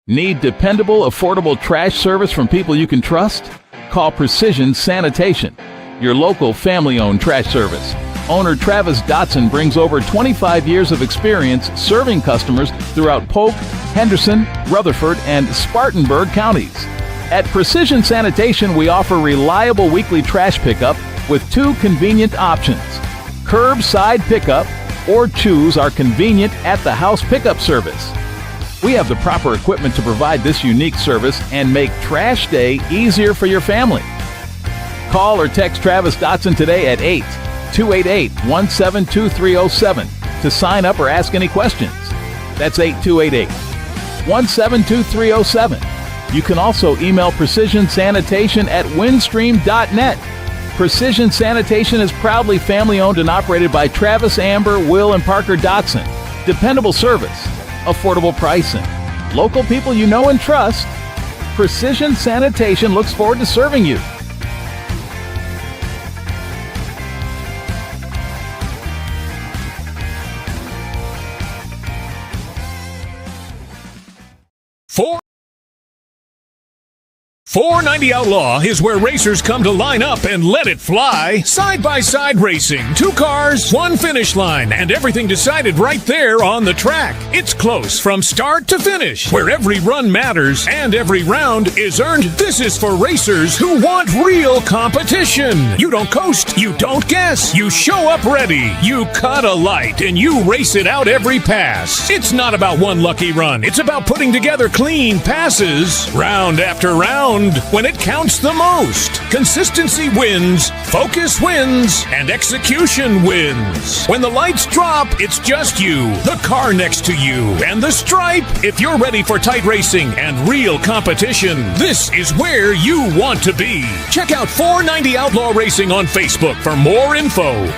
Need dependable, affordable trash service from people you can trust? Call Precision Sanitation, your local family-owned trash service. Owner Travis Dotson brings over 25 years of experience serving customers throughout Polk, Henderson, Rutherford, and Spartanburg counties. At Precision Sanitation, we offer reliable weekly trash pickup with two convenient options: curbside pickup or choose our convenient at-the-house pickup service. We have the proper equipment to provide this unique service and make trash day easier for your family. Call or text Travis Dotson today at 8-288-172307 to sign up or ask any questions. That's 8-288-172307. You can also email Precision Sanitation at windstream.net. Precision Sanitation is proudly family-owned and operated by Travis, Amber, Will, and Parker Dotson. Dependable service, affordable pricing, local people you know and trust. Precision Sanitation looks forward to serving you. Four 490 Outlaw is where racers come to line up and let it fly. Side-by-side racing. 2 cars, 1 finish line, and everything decided right there on the track. It's close from start to finish, where every run matters and every round is earned. This is for racers who want real competition. You don't coast, you don't guess, you show up ready, you cut a light, and you race it out every pass. It's not about one lucky run. It's about putting together clean passes, round after round, when it counts the most. Consistency wins, focus wins, and execution wins. When the lights drop, it's just you, the car next to you, and the stripe. If you're ready for tight racing and real competition, this is where you want to be. Check out 490 Outlaw Racing on Facebook for more info.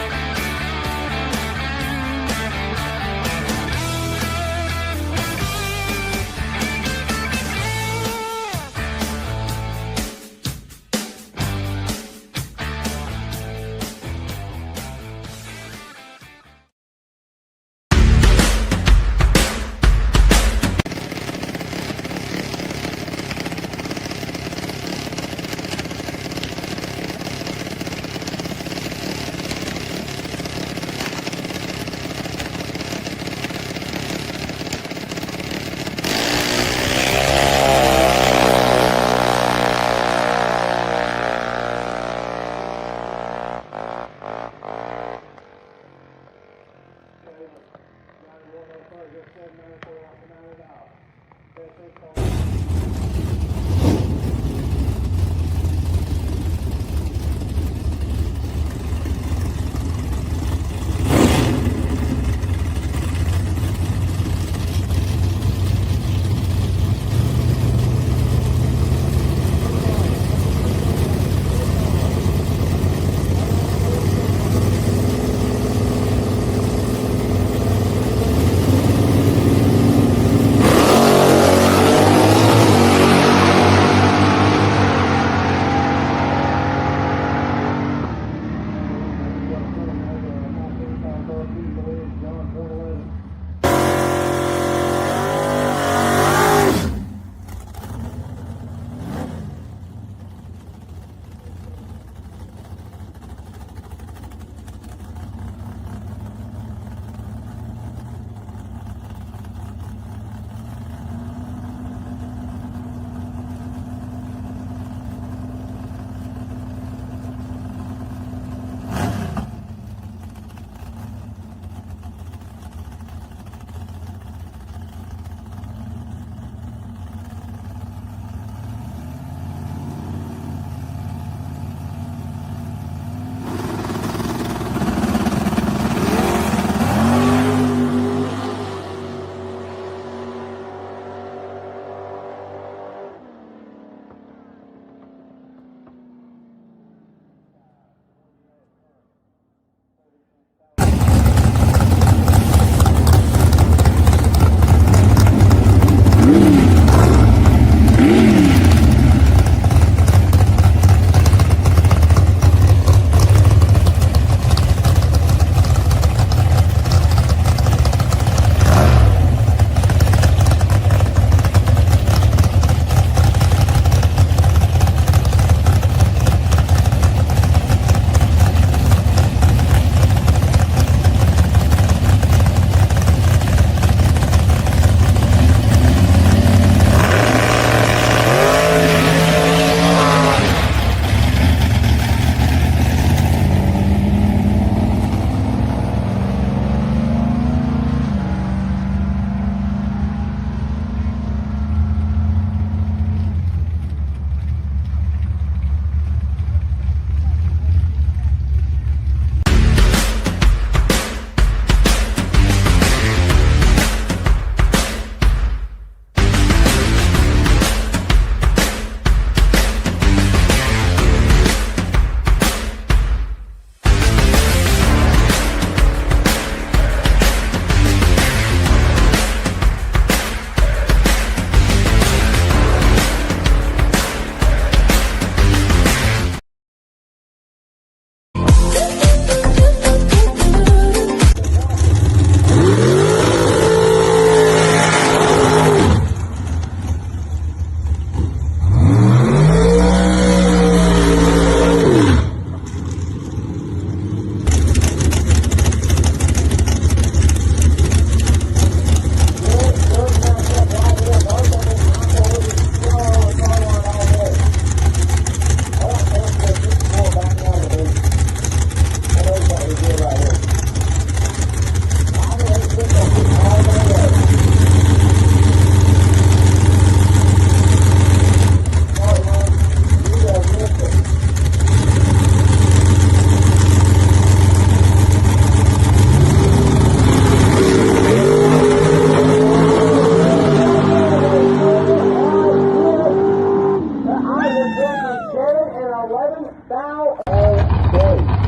11, foul, okay.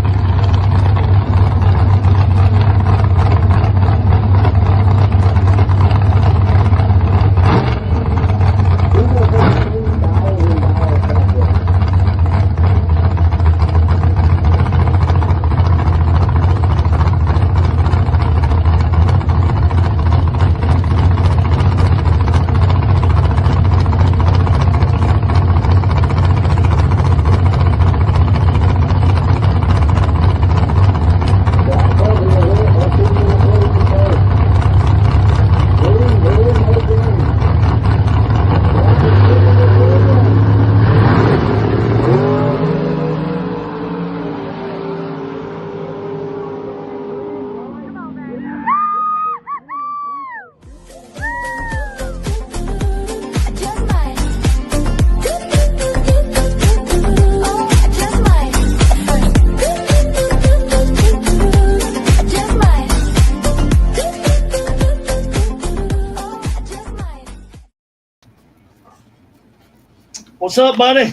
What's up, buddy?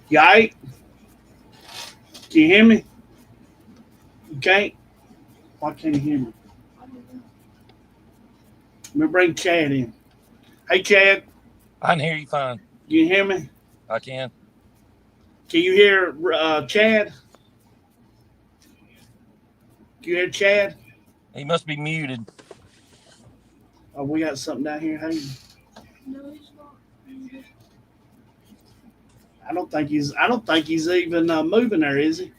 You all right? Can you hear me? You can't? Why can't you hear me? Let me bring Chad in. Hey, Chad. I can hear you fine. You can hear me? I can. Can you hear Chad? Can you hear Chad? He must be muted. Oh, we got something down here. Hey. No, he's not. I don't think he's even moving there, is he?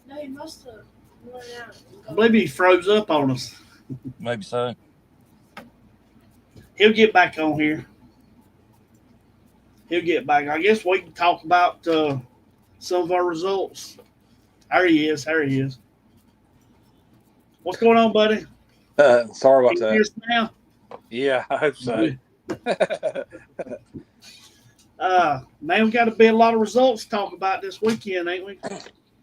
No, he must have went out. I believe he froze up on us. Maybe so. He'll get back on here. He'll get back. I guess we can talk about some of our results. There he is. What's going on, buddy? Sorry about Can you that. hear us now? Yeah, I hope so. Man, we got to be a lot of results to talk about this weekend, ain't we?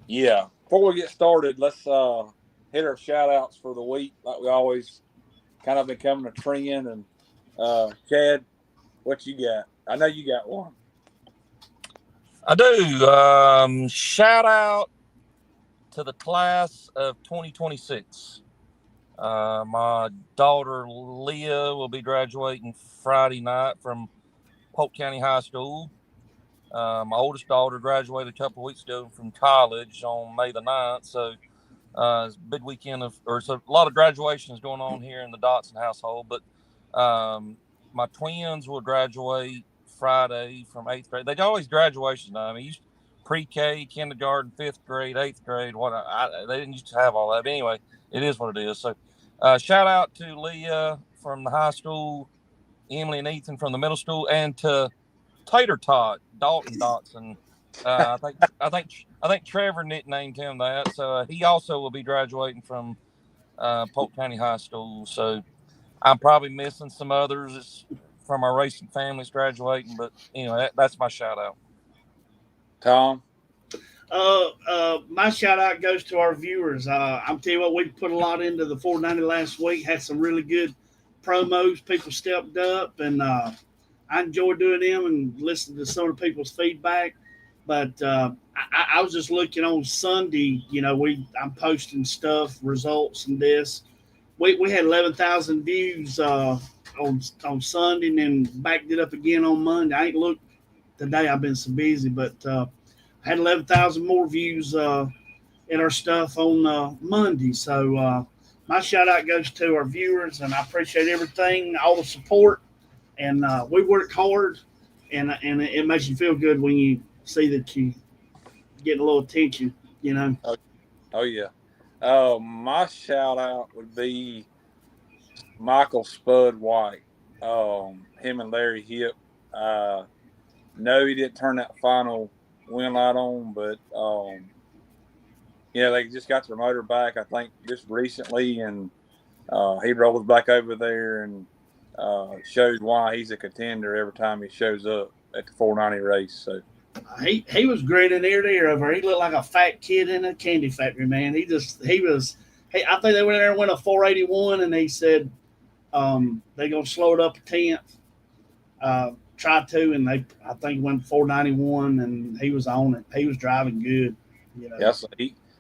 Yeah. Before we get started, let's hit our shout outs for the week, like we always kind of becoming a trend. And Chad, what you got? I know you got one. I do. Shout out to the class of 2026. My daughter Leah will be graduating Friday night from Polk County High School. My oldest daughter graduated a couple of weeks ago from college on May the 9th. So it's a big weekend so a lot of graduations going on here in the Dotson household. But my twins will graduate Friday from 8th grade. They always graduation time. I mean, pre-K, kindergarten, 5th grade, 8th grade. They didn't used to have all that. But anyway, it is what it is. So shout out to Leah from the high school, Emily and Ethan from the middle school, and to Tater Tot, Dalton Dotson. I think Trevor nicknamed him that. So he also will be graduating from Polk County High School. So I'm probably missing some others from our racing families graduating, but anyway, that's my shout out. Tom? My shout out goes to our viewers. I'm telling you what, we put a lot into the 490 last week, had some really good promos. People stepped up, and I enjoyed doing them and listening to some of the people's feedback. But I was just looking on Sunday, I'm posting stuff, results, and this. We had 11,000 views on Sunday, and then backed it up again on Monday. I ain't looked today. I've been so busy, but I had 11,000 more views in our stuff on Monday. So my shout out goes to our viewers, and I appreciate everything, all the support. And we work hard, and it makes you feel good when you see that you get a little attention, Oh yeah. My shout out would be Michael Spud White. Him and Larry Hip. No, he didn't turn that final win light on, but they just got their motor back, I think, just recently, and he rolls back over there and shows why he's a contender every time he shows up at the 490 race. So he was grinning ear to ear over. He looked like a fat kid in a candy factory, man. I think they went there and went a 481, and they said they're gonna slow it up a tenth. tried to, and I think went 491, and he was on it. He was driving good. Yes,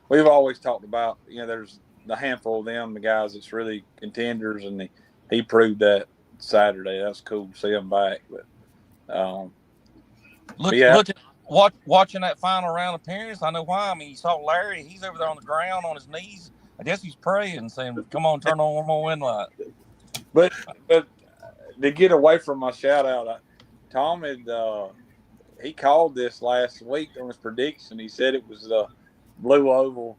we've always talked about, there's the handful of them, the guys that's really contenders, and he proved that Saturday. That's cool to see him back. But look at watching that final round appearance. I know why. I mean, you saw Larry. He's over there on the ground on his knees. I guess he's praying, saying, "Come on, turn on one more wind light." But to get away from my shout out, Tom had he called this last week on his prediction. He said it was the Blue Oval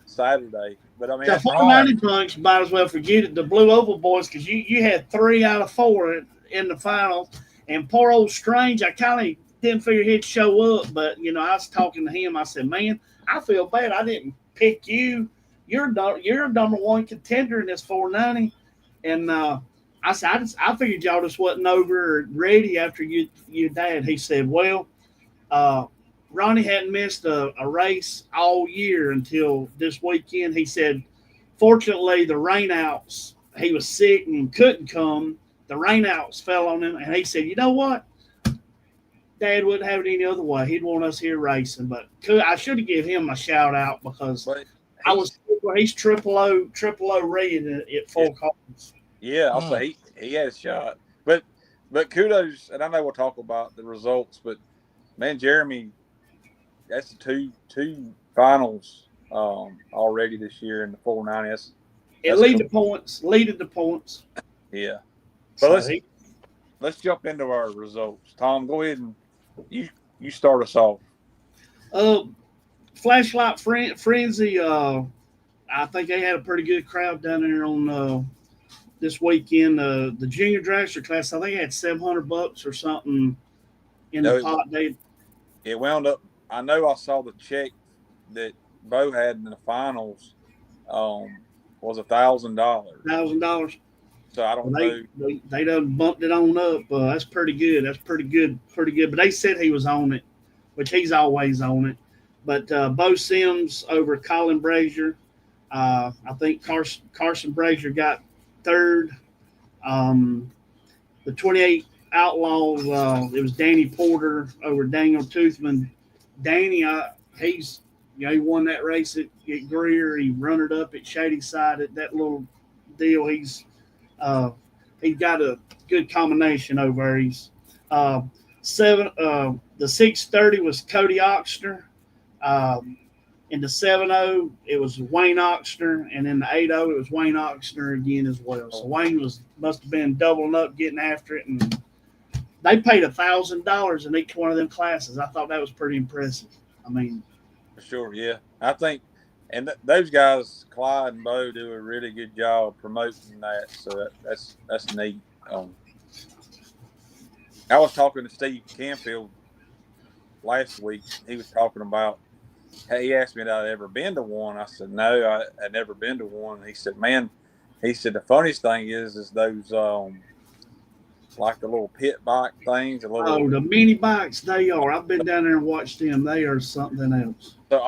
Saturday. But I mean, the 490 punks might as well forget it. The Blue Oval boys, because you had 3 out of 4 in the finals, and poor old Strange, I kind of didn't figure he'd show up, but I was talking to him. I said, "Man, I feel bad. I didn't pick you. You're a number 1 contender in this 490." And I said, I figured y'all just wasn't over or ready after your dad. He said, "Well, Ronnie hadn't missed a race all year until this weekend." He said, "Fortunately, the rainouts, he was sick and couldn't come. The rainouts fell on him." And he said, "You know what? Dad wouldn't have it any other way. He'd want us here racing." But I should have given him a shout out because I was he's triple O rated at 4 cars. Yeah, I'll say he had a shot. But kudos, and I know we'll talk about the results, but man, Jeremy, that's the two finals already this year in the 490. That's leaded cool. the points. Yeah. But let's jump into our results. Tom, go ahead and you start us off. Flashlight Frenzy, I think they had a pretty good crowd down there on this weekend. The junior dragster class, I think they had $700 or something in the pot. It wound up. I know I saw the check that Bo had in the finals was $1,000. $1,000. So I don't know. They done bumped it on up. That's pretty good. That's pretty good. But they said he was on it, which he's always on it. But Bo Sims over Colin Brazier. I think Carson Brazier got 3rd. The 28 Outlaws, it was Danny Porter over Daniel Toothman. Danny, he won that race at Greer. He runnered up at Shady Side at that little deal. He's got a good combination over there. He's the 630 was Cody Oxner. In the 7-0, it was Wayne Oxner, and in the 8-0, it was Wayne Oxner again as well. So Wayne must have been doubling up, getting after it, and they paid $1,000 in each one of them classes. I thought that was pretty impressive. I mean, for sure, yeah. I think, and those guys, Clyde and Bo, do a really good job promoting that. So that's neat. I was talking to Steve Canfield last week. He was talking about. He asked me if I'd ever been to one. I said, no, I had never been to one. He said, man, the funniest thing is those, like the little pit bike things. The mini bikes, they are. I've been down there and watched them. They are something else. So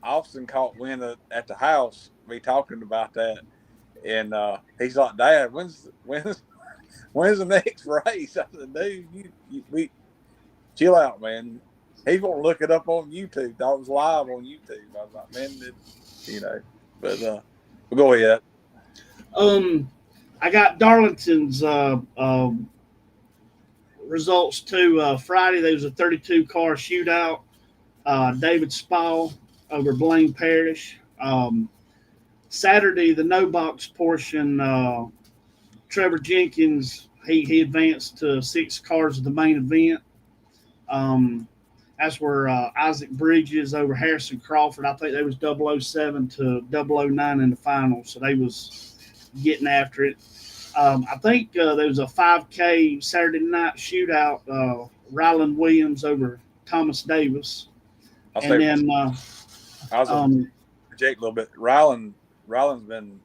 Austin caught wind at the house, me talking about that. And he's like, Dad, when's the next race? I said, dude, we chill out, man. He's going to look it up on YouTube. That was live on YouTube. I was like, man, but we'll go ahead. I got Darlington's results too. Friday, there was a 32-car shootout. David Spall over Blaine Parrish. Saturday, the no-box portion, Trevor Jenkins, he advanced to 6 cars of the main event. That's where Isaac Bridges over Harrison Crawford. I think they was 007 to 009 in the final, so they was getting after it. I think there was a 5K Saturday night shootout. Ryland Williams over Thomas Davis, and then I was Jake a little bit. Ryland's been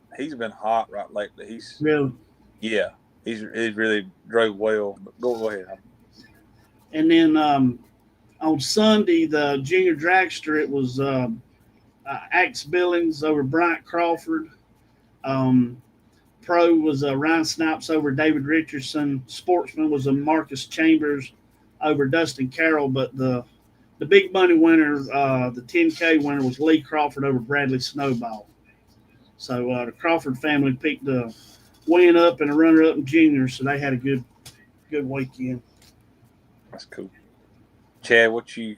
hot right lately. He's really, yeah, he's really drove well. But go ahead. And then on Sunday, the junior dragster, it was Axe Billings over Bryant Crawford. Pro was Ryan Snipes over David Richardson. Sportsman was Marcus Chambers over Dustin Carroll. But the big money winner, the 10K winner, was Lee Crawford over Bradley Snowball. So the Crawford family picked the win up and a runner up in juniors, so they had a good weekend. That's cool. Chad, what you?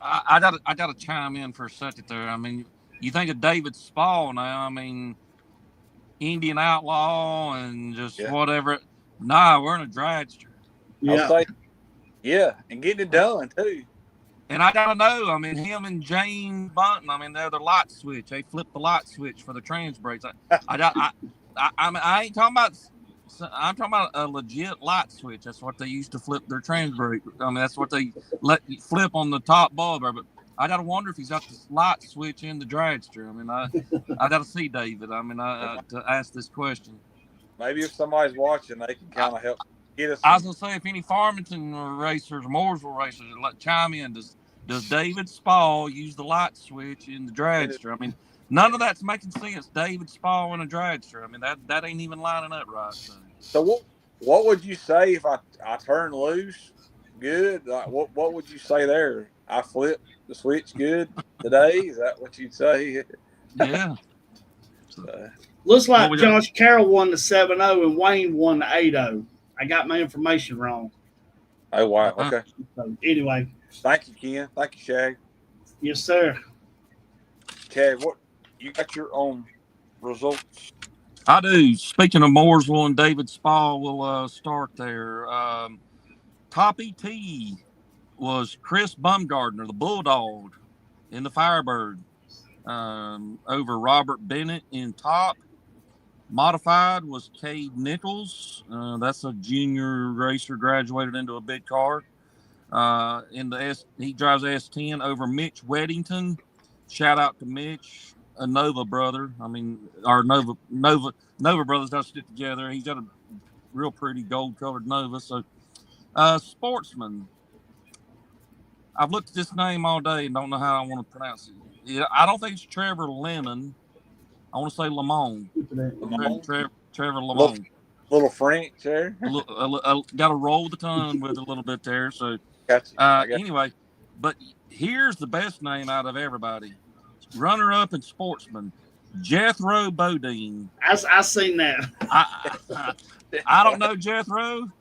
I got to chime in for a second there. I mean, you think of David Spall now. I mean, Indian outlaw and just whatever. Nah, we're in a dragster. Yeah. I'll say, yeah, and getting it done too. And I gotta know. I mean, him and Jane Bunton. I mean, they're the light switch. They flip the light switch for the trans brakes. I mean, I ain't talking about. I'm talking about a legit light switch. That's what they used to flip their trans brake. I mean, that's what they let you flip on the top bulb there. But I gotta wonder if he's got this light switch in the dragster. I mean, I gotta see David. I mean, to ask this question. Maybe if somebody's watching, they can kind of help get us. I was gonna say if any Farmington racers, Mooresville racers, chime in. Does David Spall use the light switch in the dragster? I mean, none of that's making sense. David Spall in a dragster. I mean, that ain't even lining up right. So what would you say if I turn loose good? Like what would you say there? I flip the switch good today? Is that what you'd say? Yeah. Looks like Josh Carroll won the 7-0 and Wayne won the 8-0. I got my information wrong. Oh, wow. Okay. So, anyway. Thank you, Ken. Thank you, Shag. Yes, sir. Chad, what you got your own results? I do. Speaking of Mooresville and David Spall, we'll start there. Top ET was Chris Bumgardner, the Bulldog, in the Firebird, over Robert Bennett in top. Modified was Cade Nichols. That's a junior racer, graduated into a big car. He drives S10 over Mitch Weddington. Shout out to Mitch, a Nova brother. I mean, our Nova brothers don't stick together. He's got a real pretty gold colored Nova. So, Sportsman. I've looked at this name all day and don't know how I want to pronounce it. Yeah, I don't think it's Trevor Lemon. I want to say Lemon. Trevor Lemon. Little French there. Got to roll the tongue with a little bit there. So, anyway, but here's the best name out of everybody. Runner-up and Sportsman, Jethro Bodine. I seen that. I don't know Jethro.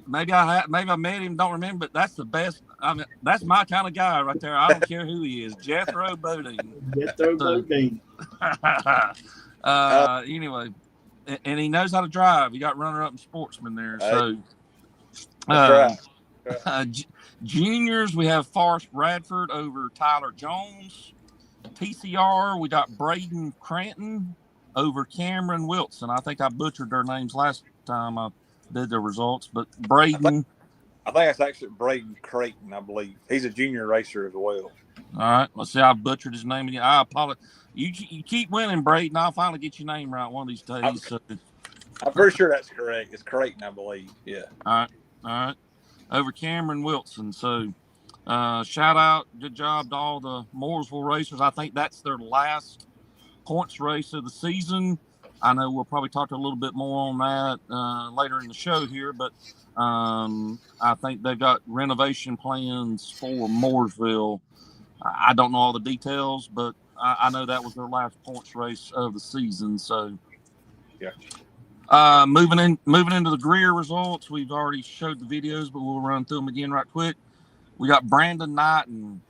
Maybe I met him, don't remember, but that's the best. I mean, that's my kind of guy right there. I don't care who he is. Jethro Bodine. Jethro Bodine. Anyway, and he knows how to drive. He got runner-up and Sportsman there. So, juniors, we have Forrest Bradford over Tyler Jones. TCR, we got Braden Cranton over Cameron Wilson. I think I butchered their names last time I did the results, but Braden. I think that's actually Braden Creighton, I believe. He's a junior racer as well. All right. Let's see. I butchered his name again. I apologize. You keep winning, Braden. I'll finally get your name right one of these days. I'm pretty sure that's correct. It's Creighton, I believe. Yeah. All right. Over Cameron Wilson. So, shout out. Good job to all the Mooresville racers. I think that's their last points race of the season. I know we'll probably talk a little bit more on that later in the show here, but I think they've got renovation plans for Mooresville. I don't know all the details, but I know that was their last points race of the season. So, yeah. Moving into the Greer results, we've already showed the videos, but we'll run through them again right quick. We got Brandon Knighton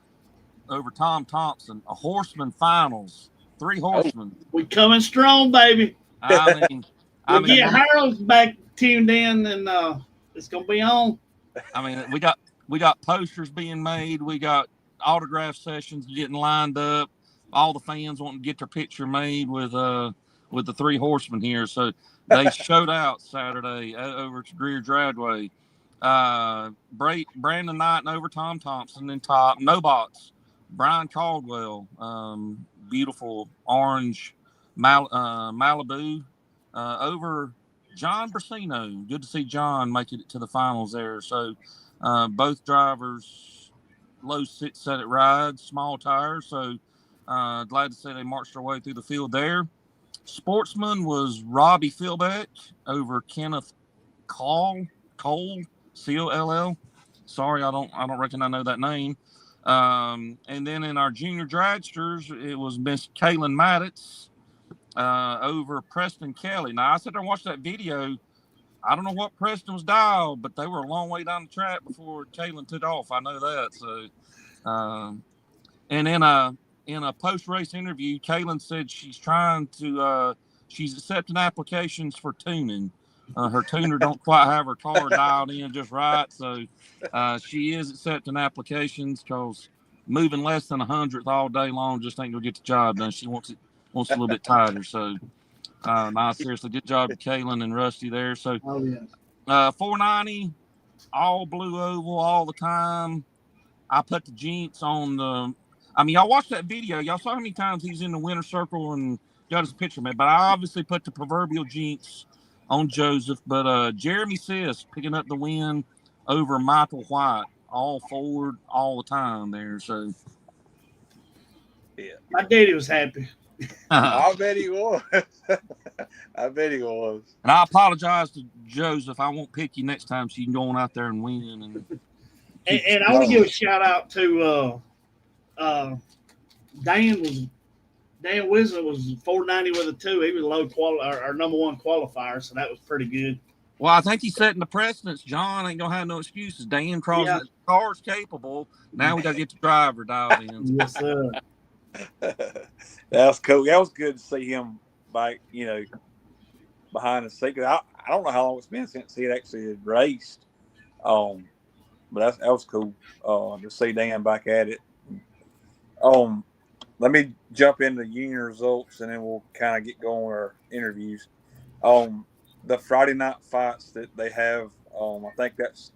over Tom Thompson, a horseman finals, 3 horsemen. We coming strong, baby. I mean, get Harold back tuned in, and it's gonna be on. I mean, we got posters being made. We got autograph sessions getting lined up. All the fans wanting to get their picture made with the 3 horsemen here. So they showed out Saturday over to Greer Dragway. Brandon Knighton over Tom Thompson in top. No bots. Brian Caldwell, beautiful orange Malibu, over John Brasino. Good to see John make it to the finals there. So both drivers low set it ride, small tires. So glad to say they marched their way through the field there. Sportsman was Robbie Philbeck over Kenneth Cole, Coll. Sorry, I don't reckon I know that name. And then in our junior dragsters, it was Miss Kaylin Maddox over Preston Kelly. Now I sat there and watched that video. I don't know what Preston was dialed, but they were a long way down the track before Kaylin took off. I know that. So, and in a post race interview, Kaylin said she's she's accepting applications for tuning. Her tuner don't quite have her car dialed in just right, so she is accepting applications because moving less than 100th all day long just ain't gonna get the job done. She wants a little bit tighter. So, seriously, good job to Kaylin and Rusty there. So, Oh yes. 490, all blue oval all the time. I put the Jinx on the. I mean, y'all watched that video. Y'all saw how many times he's in the winner's circle and got his picture made. But I obviously put the proverbial Jinx on Joseph. But Jeremy Sis picking up the win over Michael White, all forward all the time there. So, Yeah. My daddy was happy. I bet he was. I bet he was. And I apologize to Joseph. I won't pick you next time, so you can go on out there and win. And I want to give a shout out to Dan Wisdom was 490 with a 2. He was our number one qualifier, so that was pretty good. Well, I think he's setting the precedence. John ain't gonna have no excuses. Dan Cross, Yeah. car's capable. Now we gotta get the driver dialed in. Yes, sir. That was cool. That was good to see him back, behind the scenes. I don't know how long it's been since he actually had raced. But that was cool to see Dan back at it. Let me jump into union results and then we'll kind of get going with our interviews. The Friday night fights that they have, I think that's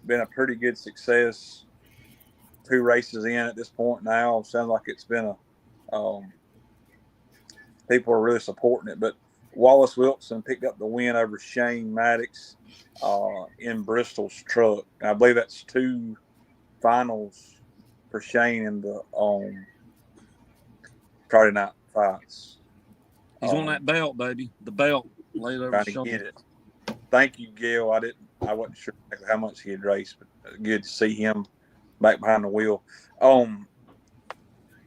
been a pretty good success. 2 races in at this point now. Sounds like it's been people are really supporting it. But Wallace Wilson picked up the win over Shane Maddox in Bristol's truck. And I believe that's 2 finals for Shane in the Friday night fights. He's on that belt, baby. The belt laid over Trying his to shoulder. get it. Thank you, Gail. I wasn't sure exactly how much he had raced, but good to see him back behind the wheel.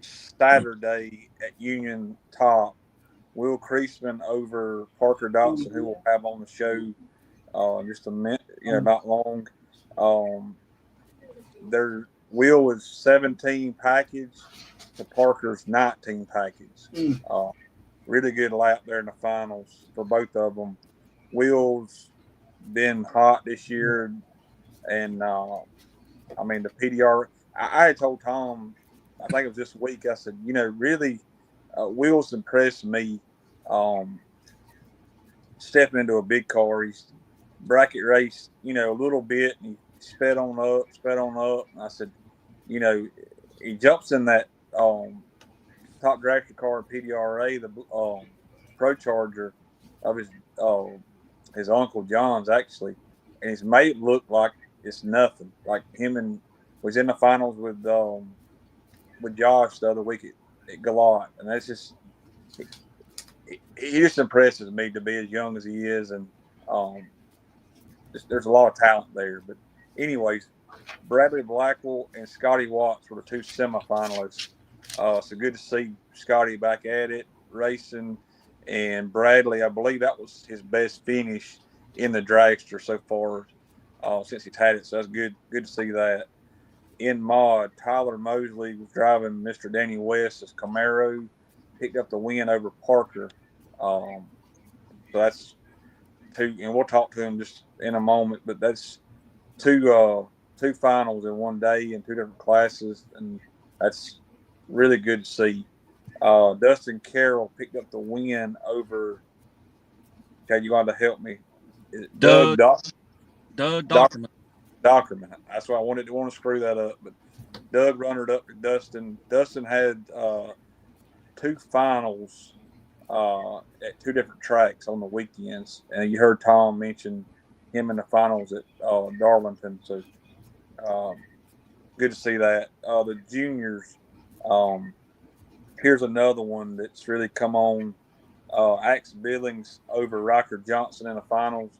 Saturday at Union Top, Will Creasman over Parker Dotson, who we'll have on the show just a minute, not long. Their Will was 17 package to Parker's 19 package. Really good lap there in the finals for both of them. Will's been hot this year, and the PDR. I had told Tom, I think it was this week. I said, really, Will's impressed me. Stepping into a big car, he's bracket raced, a little bit, and he sped on up. And I said, he jumps in that top dragster car in PDRA, the Pro Charger of his Uncle John's actually, and he's made it look like it's nothing. Like him and was in the finals with Josh the other week at Galot, and that's just he just impresses me to be as young as he is, and there's a lot of talent there. But anyways, Bradley Blackwell and Scotty Watts were the 2 semifinalists. So good to see Scotty back at it, racing. And Bradley, I believe that was his best finish in the dragster so far since he's had it. So that's good to see that. In mod, Tyler Mosley was driving Mr. Danny West's Camaro, picked up the win over Parker. So that's 2, and we'll talk to him just in a moment. But that's 2 finals in one day in 2 different classes, and that's really good to see. Dustin Carroll picked up the win over. Okay, you got to help me. Doug Dockerman. Dockerman. That's why I wanted to screw that up, but Doug runnered up to Dustin. Dustin had 2 finals at 2 different tracks on the weekends, and you heard Tom mention him in the finals at Darlington. So good to see that. The juniors. Here's another one that's really come on Axe Billings over Rocker Johnson in the finals.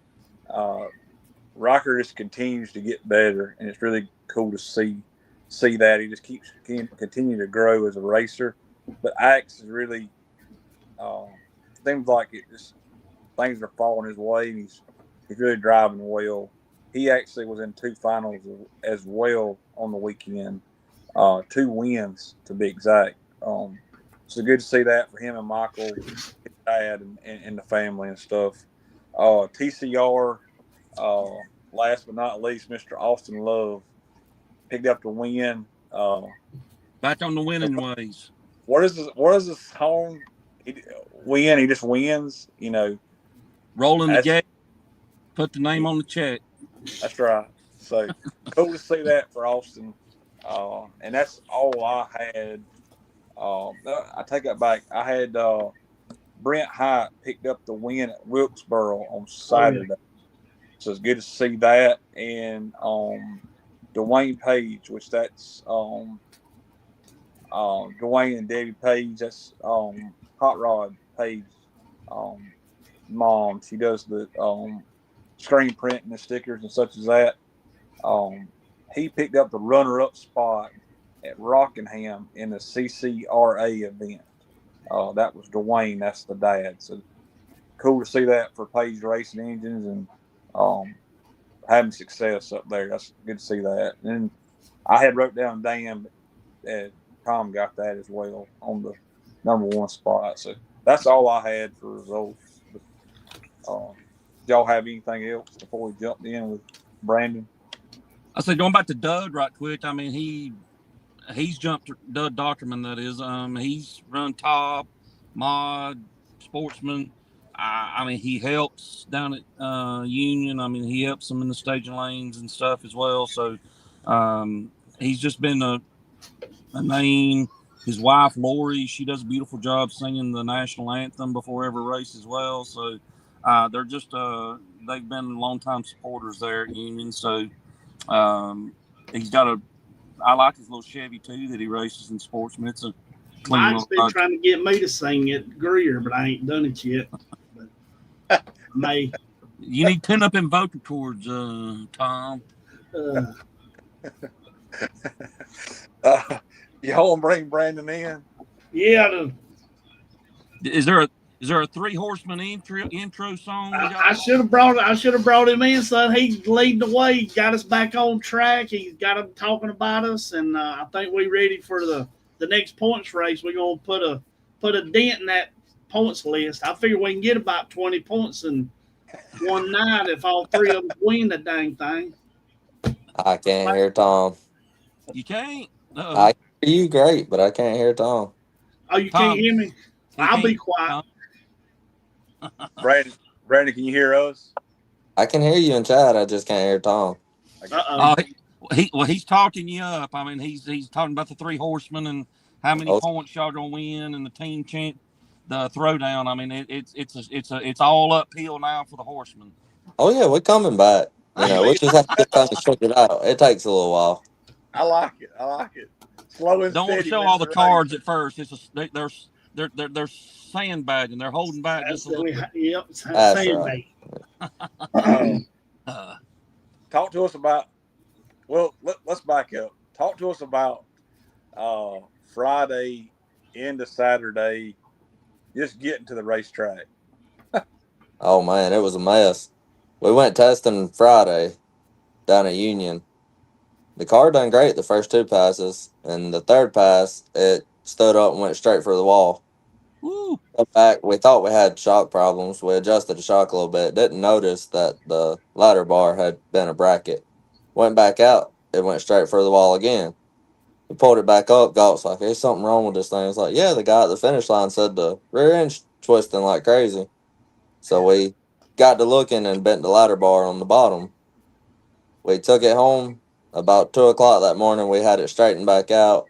Rocker just continues to get better, and it's really cool to see that. He just keeps continue to grow as a racer. But Axe is really seems like it just things are falling his way, and he's really driving well. He actually was in 2 finals as well on the weekend, 2 wins to be exact. So good to see that for him and Michael, his dad, and the family and stuff. TCR, last but not least, Mr. Austin Love picked up the win. Back on the winning ways. What is this song? Win, he just wins, Rolling the gate, put the name on the check. That's right. So cool to see that for Austin. And that's all I had. I take that back. I had Brent Hyatt picked up the win at Wilkesboro on Saturday. So it's good to see that. And Dwayne Page, which that's Dwayne and Debbie Page, that's Hot Rod Page mom. She does the screen print and the stickers and such as that. He picked up the runner-up spot at Rockingham in the CCRA event. That was Dwayne. That's the dad. So cool to see that for Page Racing Engines and having success up there. That's good to see that. And I had wrote down Dan, but Tom got that as well on the #1 spot. So that's all I had for results. But, y'all have anything else before we jumped in with Brandon? I say going back to Doug right quick. I mean, he's jumped Doug Doctorman. That is, he's run Top, Mod, Sportsman. I mean, he helps down at Union. I mean, he helps them in the staging lanes and stuff as well. So he's just been a name. His wife Lori, she does a beautiful job singing the national anthem before every race as well. So they're just they've been longtime supporters there at Union. So he's got I like his little Chevy too that he races in Sportsman. It's a clean Mike's been trying to get me to sing at Greer, but I ain't done it yet. But may. You need to tune up in vocal cords, Tom. You want to bring Brandon in? Yeah. Is there a 3 horseman intro song? I should have brought him in so he'd lead the way. He got us back on track. He's got him talking about us, and I think we're ready for the next points race. We're gonna put a dent in that points list. I figure we can get about 20 points in one night if all 3 of them win the dang thing. I can't hear Tom. You can't. Uh-oh. I hear you great, but I can't hear Tom. Oh, you Tom, can't hear me? I'll be quiet. Brandon, can you hear us? I can hear you in chat. I just can't hear Tom. He's talking you up. I mean, he's talking about the 3 horsemen and how many points y'all gonna win and the team chant, the throwdown. I mean, it's all uphill now for the horsemen. Oh yeah, we're coming back. We just have to get time to figure it out. It takes a little while. I like it. Slow and Don't want to show all the cards at first. They're sandbagging. They're holding back just a little bit. Yep, sandbagging. Talk to us about. Well, let's back up. Talk to us about Friday into Saturday, just getting to the racetrack. Oh man, it was a mess. We went testing Friday down at Union. The car done great the first 2 passes, and the 3rd pass it stood up and went straight for the wall. Woo. Back, we thought we had shock problems. We adjusted the shock a little bit. Didn't notice that the ladder bar had been a bracket. Went back out. It went straight for the wall again. We pulled it back up. Galt's like, "There's something wrong with this thing." It's like, yeah, the guy at the finish line said the rear end's twisting like crazy. So we got to looking and bent the ladder bar on the bottom. We took it home. About 2 o'clock that morning, we had it straightened back out.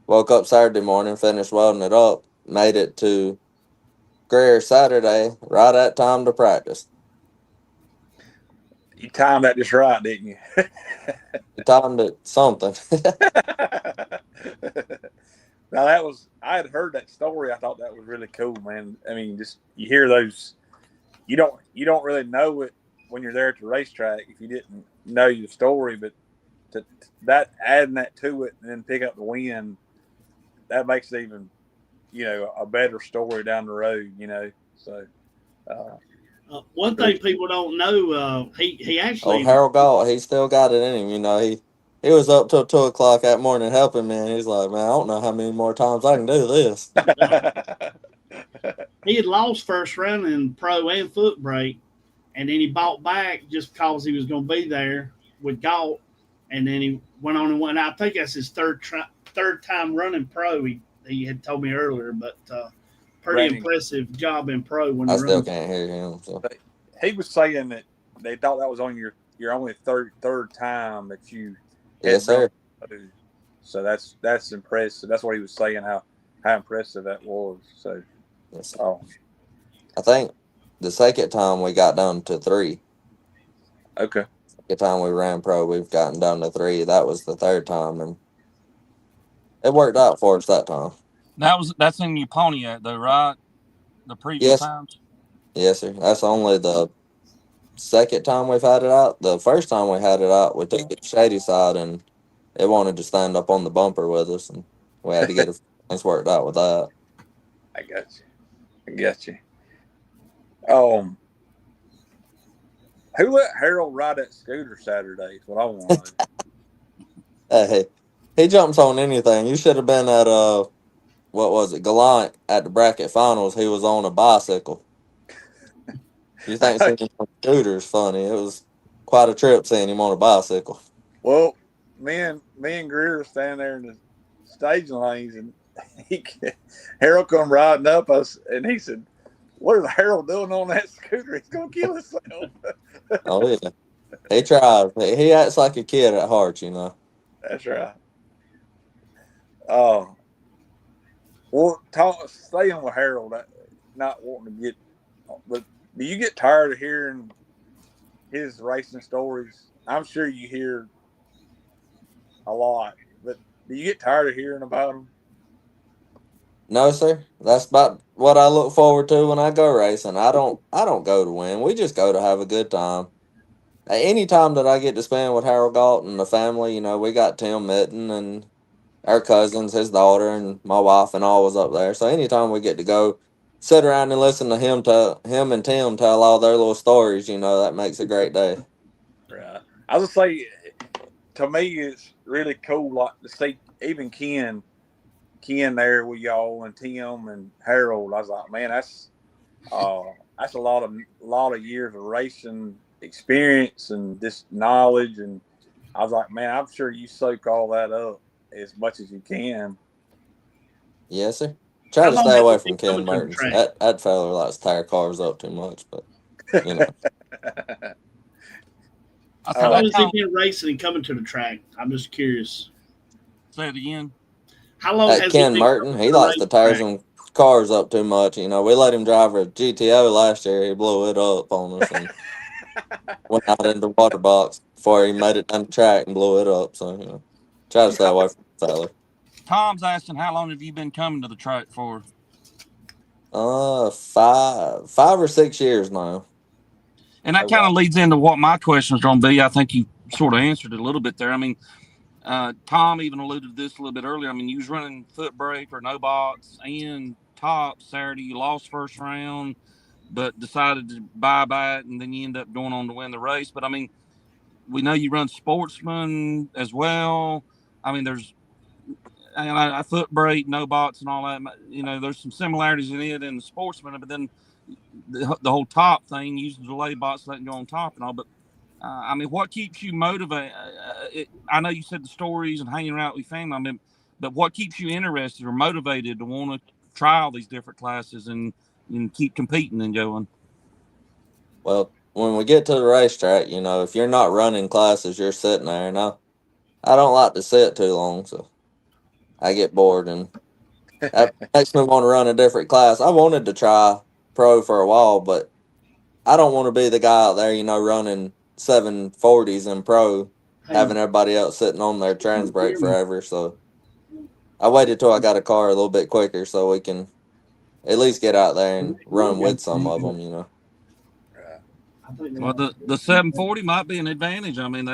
Woke up Saturday morning, finished welding it up, made it to Greer Saturday, right at time to practice. You timed that just right, didn't you? You timed it something. Now I had heard that story. I thought that was really cool, man. I mean, just you hear those. You don't really know it when you're there at the racetrack if you didn't know the story, but that adding that to it and then pick up the win, that makes it even a better story down the road. So. One thing people don't know, he actually. Harold Galt, he still got it in him. He was up till 2 o'clock that morning helping me, and he's like, man, I don't know how many more times I can do this. He had lost first round in pro and foot brake, and then he bought back just because he was going to be there with Galt, and then he went on and won. I think that's his third time running pro. He had told me earlier, but pretty impressive job in pro. When I still can't hear him. So. He was saying that they thought that was on your only third time that you. Yes, sir. So that's impressive. That's what he was saying, how impressive that was. So, yes, I think the second time we got down to 3. Okay. The time we ran pro, we've gotten down to 3. That was the third time, and it worked out for us that time. That's in your Pontiac though, right? The previous times. Yes, sir. That's only the second time we've had it out. The first time we had it out, we took the shady side, and it wanted to stand up on the bumper with us, and we had to get things worked out with that. I got you. Who let Harold ride that scooter Saturday? Is what I want to know. Hey, he jumps on anything. You should have been at what was it, Gallant at the bracket finals. He was on a bicycle. You think seeing him on scooters funny? It was quite a trip seeing him on a bicycle. Well, me and Greer were standing there in the staging lanes, and Harold come riding up us, and he said, "What is Harold doing on that scooter? He's gonna kill himself." Oh yeah, he tries. He acts like a kid at heart, That's right. Well, staying with Harold, not wanting to get, but do you get tired of hearing his racing stories? I'm sure you hear a lot, but do you get tired of hearing about them? No, sir. That's about what I look forward to when I go racing. I don't go to win. We just go to have a good time. Any time that I get to spend with Harold Galt and the family, we got Tim Mitten and our cousins, his daughter, and my wife, and all was up there. So anytime we get to go sit around and listen to him and Tim tell all their little stories, that makes a great day. Right. I was gonna say, to me, it's really cool, like to see even Ken there with y'all and Tim and Harold. I was like, man, that's a lot of years of racing experience and just knowledge. And I was like, man, I'm sure you soak all that up as much as you can. Yes, sir. Try to stay away from Ken Mertens. That fella likes to tear cars up too much, but How long has he been racing and coming to the track? I'm just curious. Say it again. How long has Ken Merton? He likes to tear some cars up too much. We let him drive a GTO last year. He blew it up on us and went out in the water box before he made it down the track and blew it up. So, try to stay away from the fella. Tom's asking, how long have you been coming to the track for? 5 or 6 years now. And that kind of leads into what my question is going to be. I think you sort of answered it a little bit there. I mean, Tom even alluded to this a little bit earlier. I mean, you was running foot brake or no box and top Saturday. You lost first round, but decided to buy it, and then you end up going on to win the race. But, I mean, we know you run Sportsman as well. I mean, there's a foot brake, no box and all that. There's some similarities in it and the Sportsman, but then the whole top thing, using the delay box, letting go on top and all. But, I mean, what keeps you motivated? I know you said the stories and hanging out with family, but what keeps you interested or motivated to want to try all these different classes and keep competing and going? Well, when we get to the racetrack, if you're not running classes, you're sitting there. And I don't like to sit too long, so I get bored, and that makes me want to run a different class. I wanted to try pro for a while, but I don't want to be the guy out there, running 740s in pro, having everybody else sitting on their trans brake forever. So I waited till I got a car a little bit quicker so we can at least get out there and run with some of them, you know. Right. I think they Well, want the 740 might be an advantage. I mean,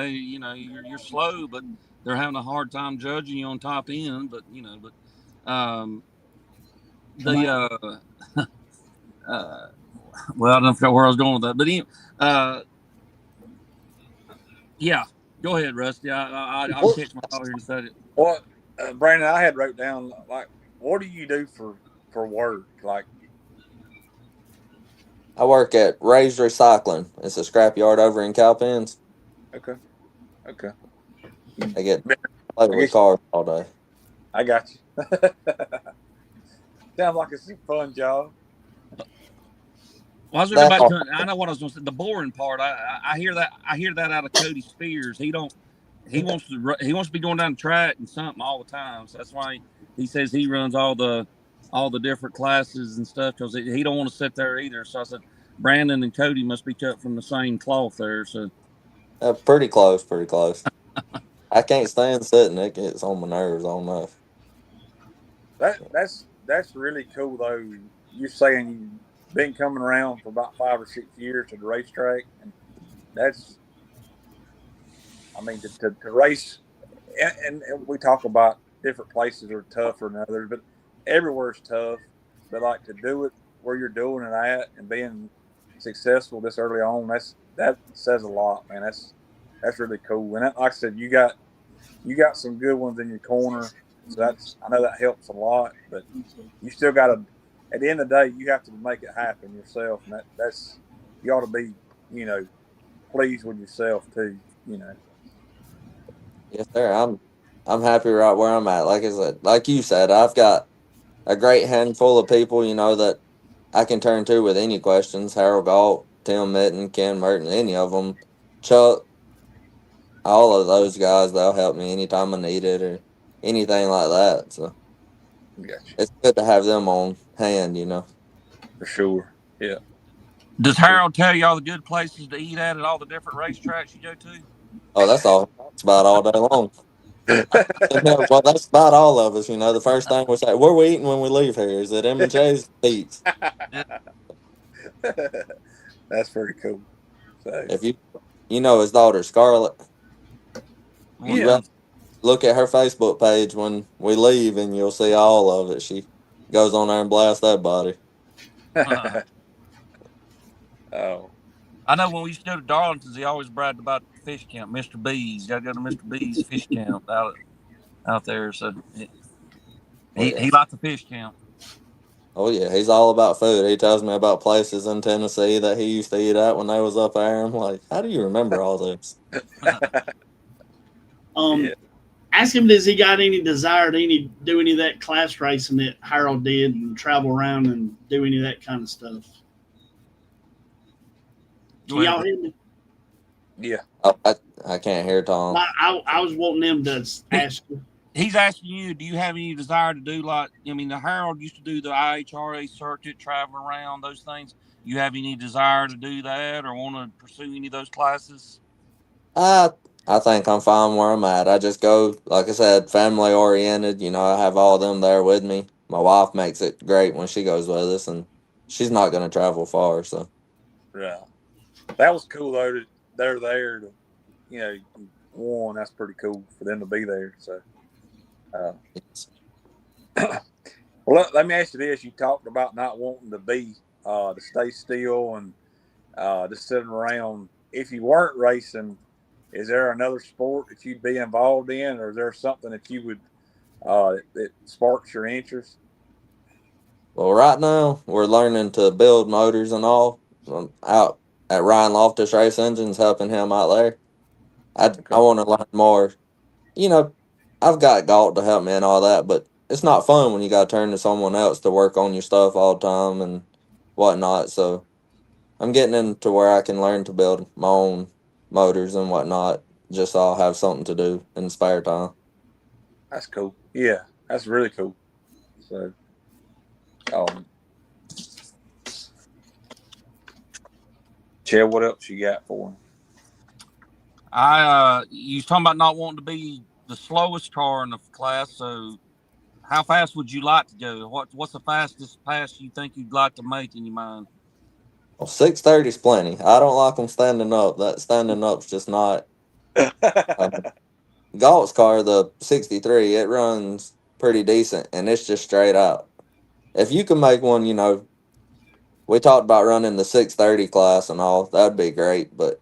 you're slow, but they're having a hard time judging you on top end. But the well, I don't know where I was going with that, but yeah, go ahead, Rusty. I'll Well, catch my thought here in a second. well, Brandon, I had wrote down like, what do you do for work? Like, I work at Raised Recycling. It's a scrapyard over in Cowpens. okay, okay, I get I playing with guess cars all day. I got you. Sounds like it's a fun job. Well, I was That about to, I know what I was going to say. The boring part, I hear that. I hear that out of Cody Spears. He wants to be going down the track and something all the time. So that's why he says he runs all the different classes and stuff because he don't want to sit there either. So I said, Brandon and Cody must be cut from the same cloth there. So pretty close, pretty close. I can't stand sitting. It gets on my nerves all enough. That's really cool though. You're saying you've been coming around for about 5 or 6 years to the racetrack, and that's, I mean, to race, and we talk about different places are tougher than others, but everywhere's tough. But like to do it where you're doing it at and being successful this early on, that says a lot, man. That's really cool. And that, like I said, you got some good ones in your corner, so I know that helps a lot. But you still got to, at the end of the day, you have to make it happen yourself, and that's you ought to be, pleased with yourself too, Yes, sir. I'm happy right where I'm at. Like I said, like you said, I've got a great handful of people, that I can turn to with any questions. Harold Galt, Tim Mitten, Ken Merton, any of them. Chuck, all of those guys, they'll help me anytime I need it or anything like that. So Gotcha. it's good to have them on hand, For sure. Yeah. does Harold tell you all the good places to eat at all the different racetracks you go to? Oh, that's all. That's about all day long. Well, that's about all of us. The first thing we say, where we eating when we leave here? Is it M&J's Pete's? That's pretty cool. So If you know his daughter Scarlett, you yeah, got look at her Facebook page when we leave, and you'll see all of it. She goes on there and blasts that body. oh, I know when we used to go to Darlington's, he always bragged about the fish camp, Mr. B's. Got to go to Mr. B's fish camp out there. So Oh yeah, he liked the fish camp. oh yeah, he's all about food. He tells me about places in Tennessee that he used to eat at when they was up there. I'm like, how do you remember all this? yeah. Ask him, does he got any desire to do any of that class racing that Harold did and travel around and do any of that kind of stuff? Can y'all hear me? Yeah. Oh, I can't hear Tom. I was wanting him to ask you. He's asking you, do you have any desire to do the Harold used to do the IHRA circuit, traveling around, those things. You have any desire to do that or want to pursue any of those classes? I think I'm fine where I'm at. I just go, like I said, family oriented. I have all them there with me. My wife makes it great when she goes with us, and she's not going to travel far. So, Yeah. That was cool though. That they're there to, one. That's pretty cool for them to be there. So, well, let me ask you this: you talked about not wanting to stay still and just sitting around. If you weren't racing, is there another sport that you'd be involved in, or is there something that you would that sparks your interest? well, right now we're learning to build motors and all. I'm out at Ryan Loftus Race Engines, helping him out there. I want to learn more. You know, I've got Galt to help me and all that, but it's not fun when you got to turn to someone else to work on your stuff all the time and whatnot. So I'm getting into where I can learn to build my own motors and whatnot. Just so I'll have something to do in spare time. That's cool. Yeah, that's really cool. So, Chad, what else you got for him? You was talking about not wanting to be the slowest car in the class, so How fast would you like to go? What's the fastest pass you think you'd like to make in your mind? Well, 6:30 is plenty. I don't like them standing up. That standing up's just not. Galt's car, the 63, it runs pretty decent, and it's just straight out. If you can make one, we talked about running the 6:30 class and all. That'd be great, but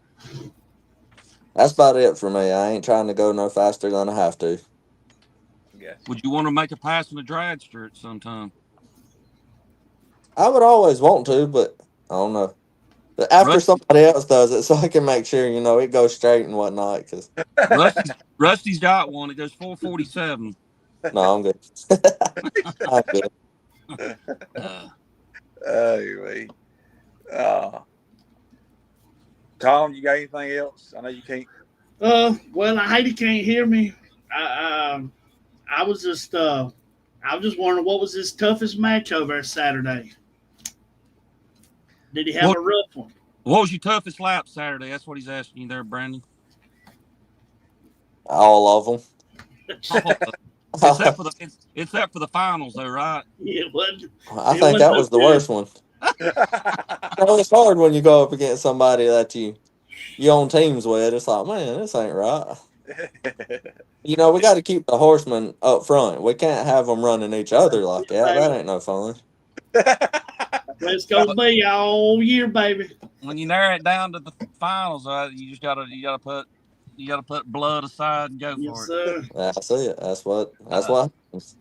that's about it for me. I ain't trying to go no faster than I have to. Yes. Would you want to make a pass in the dragster at some time? I would always want to, but I don't know. After Rusty, somebody else does it, so I can make sure, it goes straight and whatnot, because, Rusty's got one. It goes 447. no, I'm good. I'm good. Anyway. Tom, you got anything else? I know you can't. Well, I hate he can't hear me. I was just wondering what was his toughest match over Saturday. Did he have a rough one? What was your toughest lap Saturday? That's what he's asking you there, Brandon. All of them. Except for the finals, though, right? Yeah, it wasn't. I think that was the worst one. It's hard when you go up against somebody that you on teams with. It's like, man, this ain't right. We got to keep the horsemen up front. We can't have them running each other like that. That ain't no fun. Let's go be all year, baby. When you narrow it down to the finals, you just gotta put blood aside and go for it. That's it. That's what happens.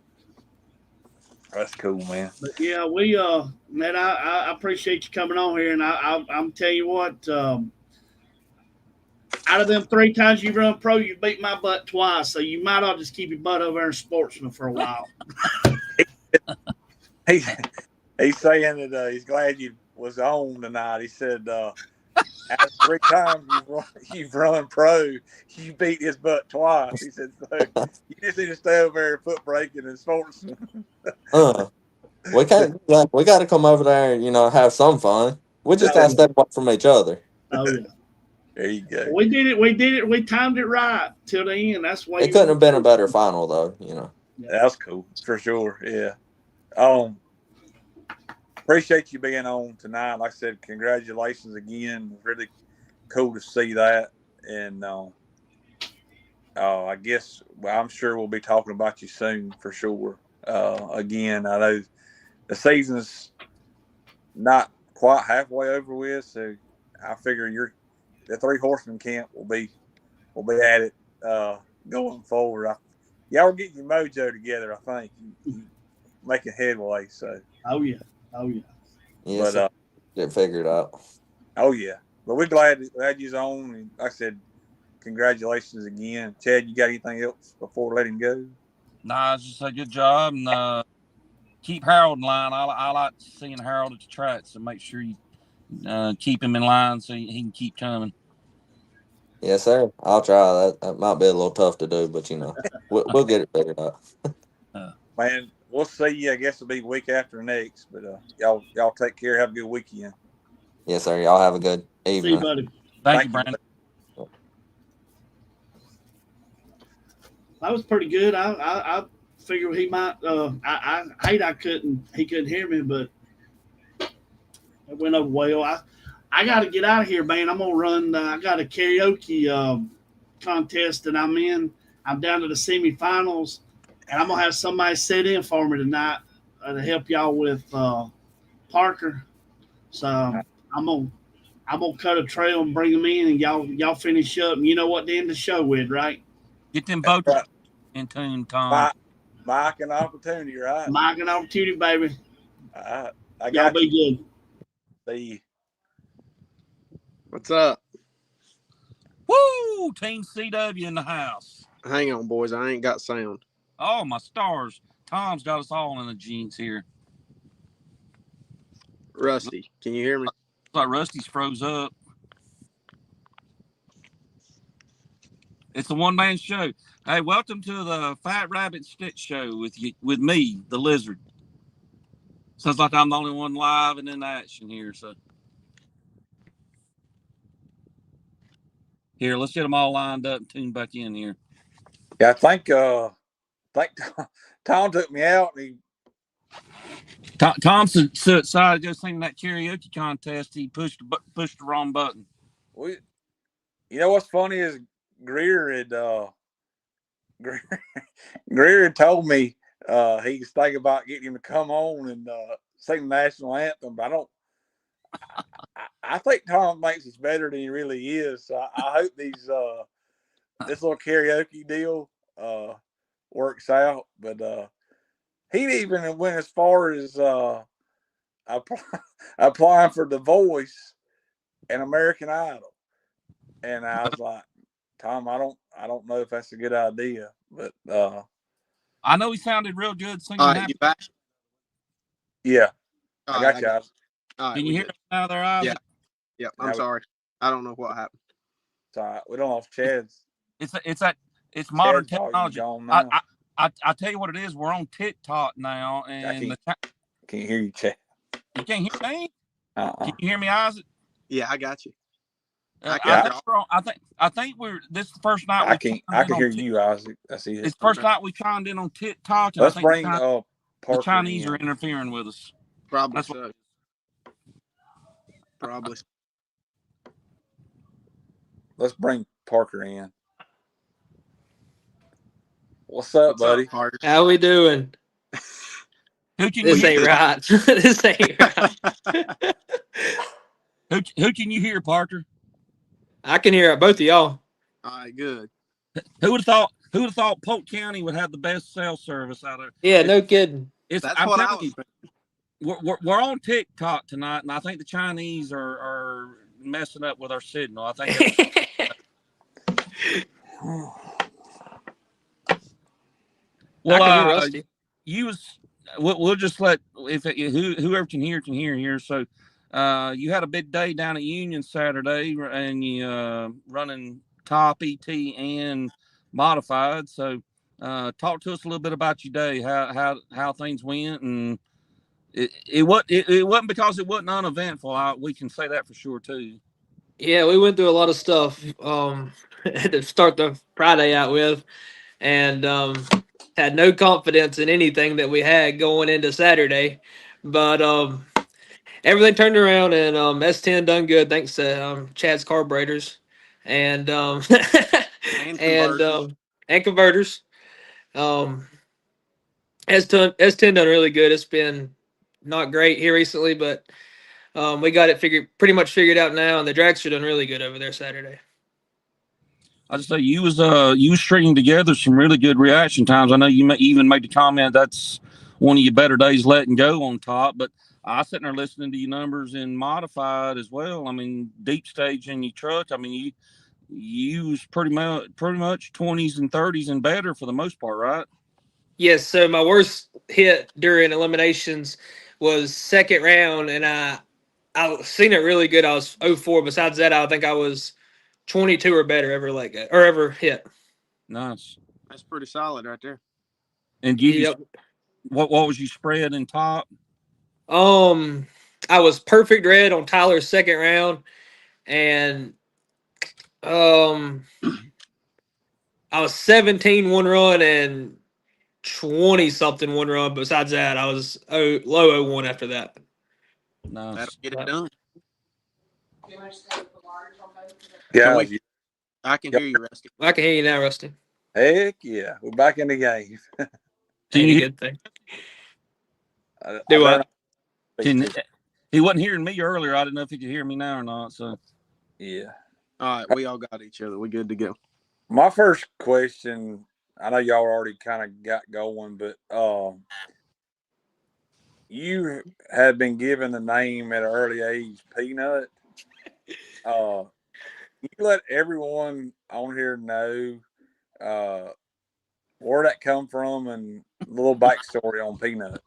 That's cool, man. But yeah, we man, I appreciate you coming on here, and I'm telling you what, out of them 3 times you run pro, you beat my butt twice, so you might all just keep your butt over there in Sportsman for a while. He's saying that he's glad you was on tonight. He said, after 3 times you've run pro, you beat his butt twice. He said, so you just need to stay over there foot braking and Sportsman. We can't do that. We got to come over there and, have some fun. We just got to step up from each other. Oh, yeah. There you go. We did it. We timed it right till the end. That's why it couldn't have been a better final, though. Yeah. That's cool for sure. Yeah. Appreciate you being on tonight. Like I said, congratulations again. Really cool to see that. And I guess I'm sure we'll be talking about you soon for sure. Again, I know the season's not quite halfway over with, so I figure the 3 horseman camp will be at it going forward. Y'all are getting your mojo together. I think you making headway. So. Oh yeah. Yes, but get figured out. Oh yeah, but we're glad you're on. And like I said, congratulations again, Chad. You got anything else before letting go? Nah, it's just a good job, and keep Harold in line. I like seeing Harold at the track, so make sure you keep him in line so he can keep coming. Yes, sir. I'll try. That might be a little tough to do, but we'll get it figured out. Man, we'll see you. I guess it'll be week after next, but y'all take care. Have a good weekend. Yes, sir. Y'all have a good evening. See you, buddy. Thank you, Brandon. That was pretty good. I figured he might. I hate he couldn't hear me, but it went over well. I got to get out of here, man. I'm gonna run. I got a karaoke contest that I'm in. I'm down to the semifinals, and I'm gonna have somebody sit in for me tonight to help y'all with Parker. So I'm gonna cut a trail and bring them in, and y'all finish up. And you know what to end the show with, right? Get them both in tune, Tom. Mike and opportunity, right? Mike and opportunity, baby. I y'all be good. See you. What's up? Woo! Team CW in the house. Hang on, boys. I ain't got sound. Oh, my stars. Tom's got us all in the jinx here. Rusty, can you hear me? Looks like Rusty's froze up. It's a one-man show. Hey, welcome to the Fat Rabbit Stitch Show with me, the Lizard. Sounds like I'm the only one live and in action here. So here, let's get them all lined up and tune back in here. Yeah, I think think Tom took me out, and Tom decided to go sing that karaoke contest. He pushed the wrong button. you know what's funny is Greer had Greer had told me he was thinking about getting him to come on and sing the national anthem, but I think Tom thinks he's better than he really is. So I hope this little karaoke deal works out. But he even went as far as applying for The Voice and American Idol, and I was like, Tom, I don't know if that's a good idea, but I know he sounded real good singing. All right, you back? Yeah, All I right, got you. All right, Can you hear us now there, Isaac? Yeah. I'm sorry. I don't know what happened. It's all right. We don't know if Chad's. It's modern Chad's volume technology. gone now. I tell you what it is. We're on TikTok now, and Can't hear you, Chad. you can't hear me. Uh-uh. Can you hear me, Isaac? Yeah, I got you. I think this is the first night. I can hear you, Isaac. I see it. It's the first night we chimed in on TikTok. And Let's I think bring the Parker Chinese in. are interfering with us. Probably so. Probably. Let's bring Parker in. What's up, buddy? Up, Parker? How we doing? This ain't right. This ain't right. Who can you hear, Parker? I can hear both of y'all. All right, good. Who would have thought Polk County would have the best cell service out there? Yeah, no kidding. That's what I was thinking. We're on TikTok tonight, and I think the Chinese are messing up with our signal. I think. Well, I can hear Rusty. We'll just let whoever can hear here. So, you had a big day down at Union Saturday, and you running top ET and modified. So, talk to us a little bit about your day, how things went, and it wasn't because it wasn't uneventful. We can say that for sure too. Yeah, we went through a lot of stuff to start the Friday out with, and had no confidence in anything that we had going into Saturday, but everything turned around, and S10 done good thanks to Chad's carburetors and and converters. S10 done really good. It's been not great here recently, but we got it pretty much figured out now, and the dragster done really good over there Saturday. I just say you was stringing together some really good reaction times. I know you even made the comment that's one of your better days letting go on top, but I sitting there listening to your numbers in modified as well. I mean, deep stage in your truck. I mean, you was pretty much 20s and 30s and better for the most part, right? Yes. So my worst hit during eliminations was second round, and I seen it really good. I was 0-4. Besides that, I think I was 22 or better ever hit. Nice. That's pretty solid right there. And what was you spread in top? I was perfect red on Tyler's second round, and I was 17 one run and 20 something one run. Besides that, I was low 0-1 after that. Nice. That'll get it done. Yeah, I can hear you, Rusty. I can hear you now, Rusty. Heck yeah, we're back in the game. Ain't a good thing. He wasn't hearing me earlier. I didn't know if he could hear me now or not. So yeah. All right, we all got each other. We're good to go. My first question, I know y'all already kind of got going, but you had been given the name at an early age, Peanut. You let everyone on here know where that come from and a little backstory on Peanut.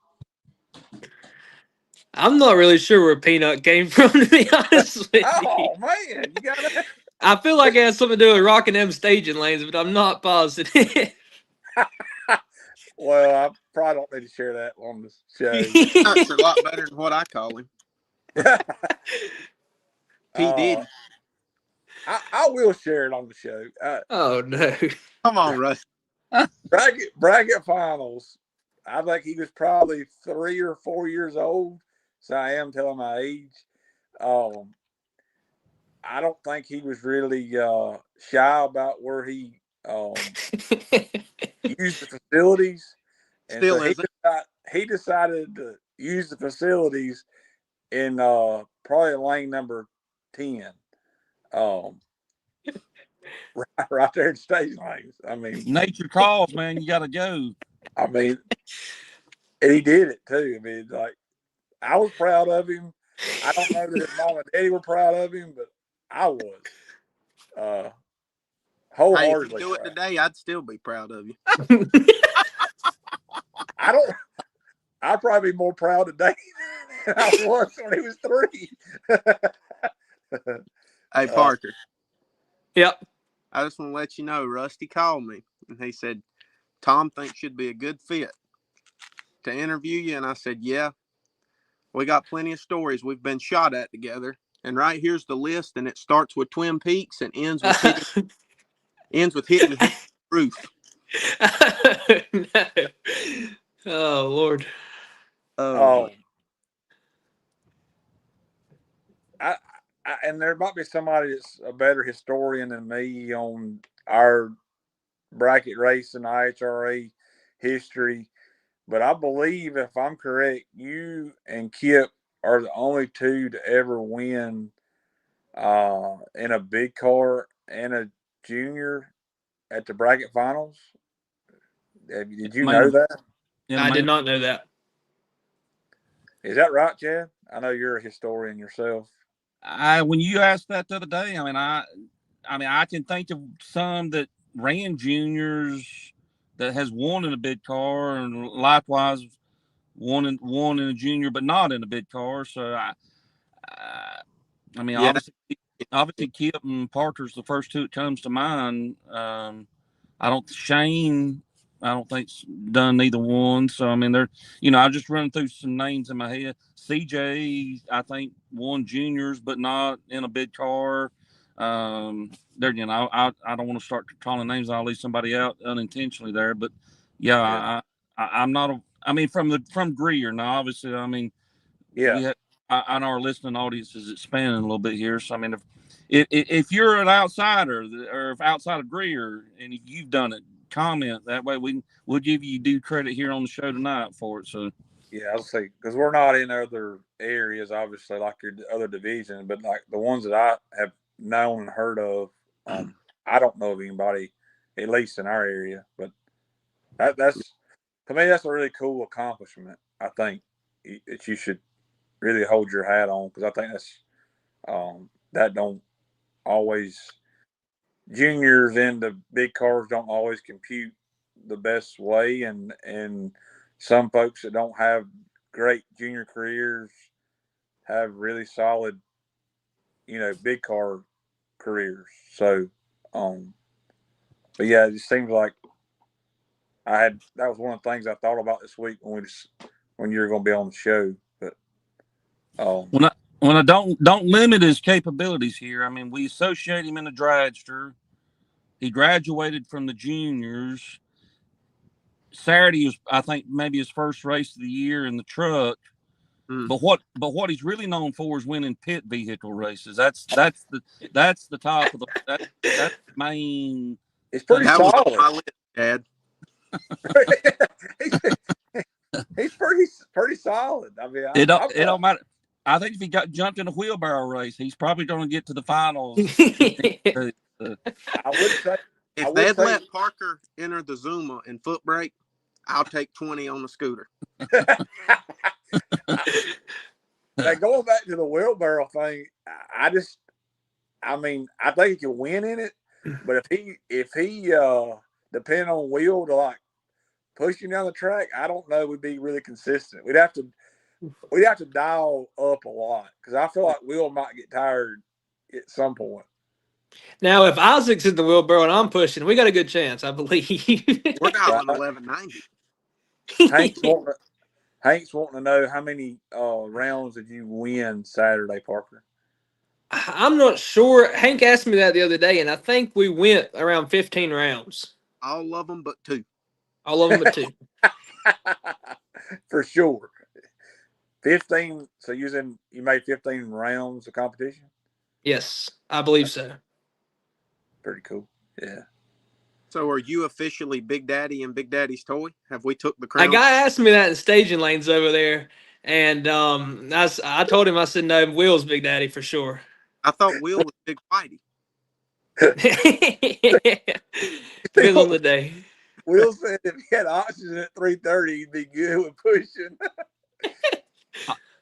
I'm not really sure where Peanut came from, to be honest with you. Oh man, you got it. I feel like it has something to do with rocking them staging lanes, but I'm not positive. Well, I probably don't need to share that on the show. That's a lot better than what I call him. P. Diddy. I will share it on the show. Oh no! Come on, Russ. bracket finals. I think he was probably 3 or 4 years old. So I am telling my age. Um, I don't think he was really shy about where he used the facilities, and so Still isn't. he decided to use the facilities in probably lane number 10, um, right there at stage lanes. Nature calls, man. You got to go. I mean, and he did it too. I mean, like I was proud of him. I don't know that his mom and daddy were proud of him, but I was Hey, if you wholeheartedly do it proud. today, I'd still be proud of you. I don't. I'd probably be more proud today than I was when he was 3. Hey, Parker. Yep. I just want to let you know, Rusty called me and he said, Tom thinks you'd be a good fit to interview you. And I said, yeah, we got plenty of stories we've been shot at together. And right here's the list, and it starts with Twin Peaks and ends with hitting the roof. No. Oh Lord. I, and there might be somebody that's a better historian than me on our bracket race and IHRA history, but I believe, if I'm correct, you and Kip are the only two to ever win in a big car and a junior at the bracket finals. Did you know that? I did not know that. Is that right, Chad? I know you're a historian yourself. When you asked that the other day, I can think of some that ran juniors that has won in a big car, and likewise won in a junior, but not in a big car. So Yeah. obviously Kip and Parker's the first two that comes to mind. Shane, I don't think's done neither one. So they're, I just run through some names in my head. CJ, I think won juniors, but not in a big car. There, I don't want to start calling names. I'll leave somebody out unintentionally there, but yeah. I'm not from Greer. Now, obviously, Yeah. we had on our listening audience is expanding a little bit here. So if you're an outsider or if outside of Greer and if you've done it, comment that way. We'll give you due credit here on the show tonight for it. So yeah, I'll say, because we're not in other areas, obviously, like your other division, but like the ones that I have known and heard of, I don't know of anybody, at least in our area. But that's to me, that's a really cool accomplishment. I think that you should really hold your hat on, because I think that's that don't always, juniors in the big cars don't always compute the best way, and some folks that don't have great junior careers have really solid, big car careers. So, but yeah, it just seems like that was one of the things I thought about this week when you were going to be on the show. But when I don't limit his capabilities here, we associate him in the dragster. He graduated from the juniors. Saturday was, I think, maybe his first race of the year in the truck. But what he's really known for is winning pit vehicle races. That's the top of that's the main. It's pretty solid. Was on my list, Dad. he's pretty solid. It don't matter. I think if he jumped in a wheelbarrow race, he's probably going to get to the finals. I would say, if they'd let Parker enter the Zuma and foot brake, I'll take 20 on the scooter. Now, going back to the wheelbarrow thing, I think he can win in it, but if he depend on Will to like push him down the track, I don't know we'd be really consistent. We'd have to dial up a lot, because I feel like Will might get tired at some point. Now, if Isaac's in the wheelbarrow and I'm pushing, we got a good chance, I believe. We're dialing 1190. Hank's wanting to know how many rounds did you win Saturday, Parker? I'm not sure. Hank asked me that the other day, and I think we went around 15 rounds. All of them but 2. All of them but 2. For sure. 15. So you made 15 rounds of competition? Yes, I believe so. Pretty cool. Yeah. So are you officially Big Daddy and Big Daddy's toy? Have we took the A crown? guy asked me that in staging lanes over there, and I told him, I said, no, Will's Big Daddy for sure. I thought Will was Big Whitey. Depends on the day. Will said if he had oxygen at 3:30, he'd be good with pushing.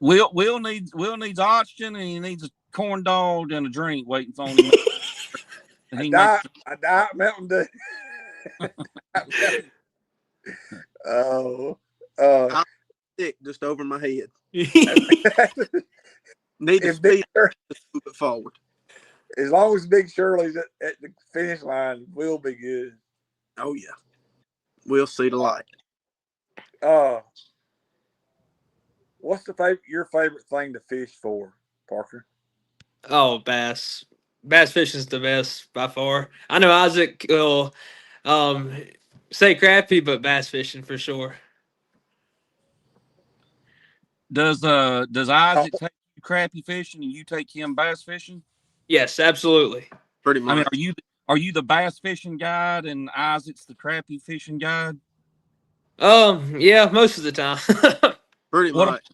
Will needs oxygen, and he needs a corn dog and a drink waiting for him. A diet Mountain Dew. I'll stick just over my head. Need to speed to move it forward. As long as Big Shirley's at the finish line, we'll be good. Oh yeah, we'll see the light. What's your favorite thing to fish for, Parker? Oh, bass. Bass fishing's the best by far. I know Isaac will say crappie, but bass fishing for sure. Does Isaac take you crappie fishing and you take him bass fishing? Yes, absolutely. Pretty much. I mean, are you the bass fishing guide and Isaac's the crappie fishing guide? Yeah, most of the time. Pretty much.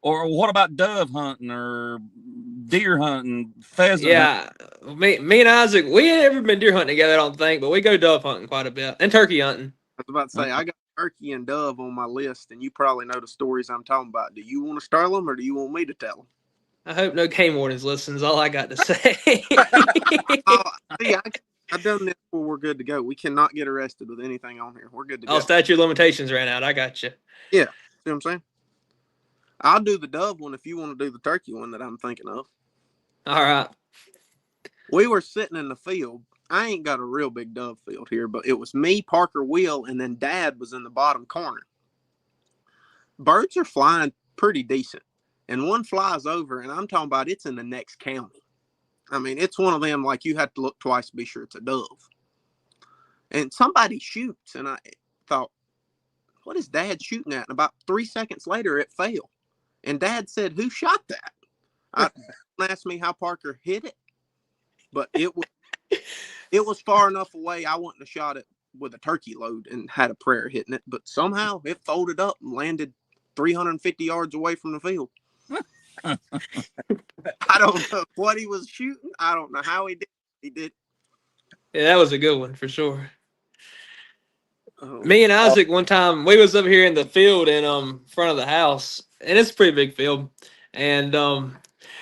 Or what about dove hunting or deer hunting, pheasant? Yeah, me and Isaac, we ain't ever been deer hunting together, I don't think, but we go dove hunting quite a bit and turkey hunting. I was about to say, I got turkey and dove on my list, and you probably know the stories I'm talking about. Do you want to start them, or do you want me to tell them? I hope no game wardens listens. All I got to say. I've done this before. We're good to go. We cannot get arrested with anything on here. We're good to go. Statute of limitations ran out. I got you. Yeah, see what I'm saying? I'll do the dove one if you want to do the turkey one that I'm thinking of. All right. We were sitting in the field. I ain't got a real big dove field here, but it was me, Parker, Will, and then Dad was in the bottom corner. Birds are flying pretty decent, and one flies over, and I'm talking about it's in the next county. I mean, it's one of them like you have to look twice to be sure it's a dove. And somebody shoots, and I thought, what is Dad shooting at? And about 3 seconds later, it fell. And Dad said, who shot that? Don't ask me how Parker hit it, but it was far enough away. I wouldn't have shot it with a turkey load and had a prayer hitting it, but somehow it folded up and landed 350 yards away from the field. I don't know what he was shooting. I don't know how he did. He did. Yeah, that was a good one for sure. Me and Isaac one time, we was up here in the field in front of the house, and it's a pretty big field. And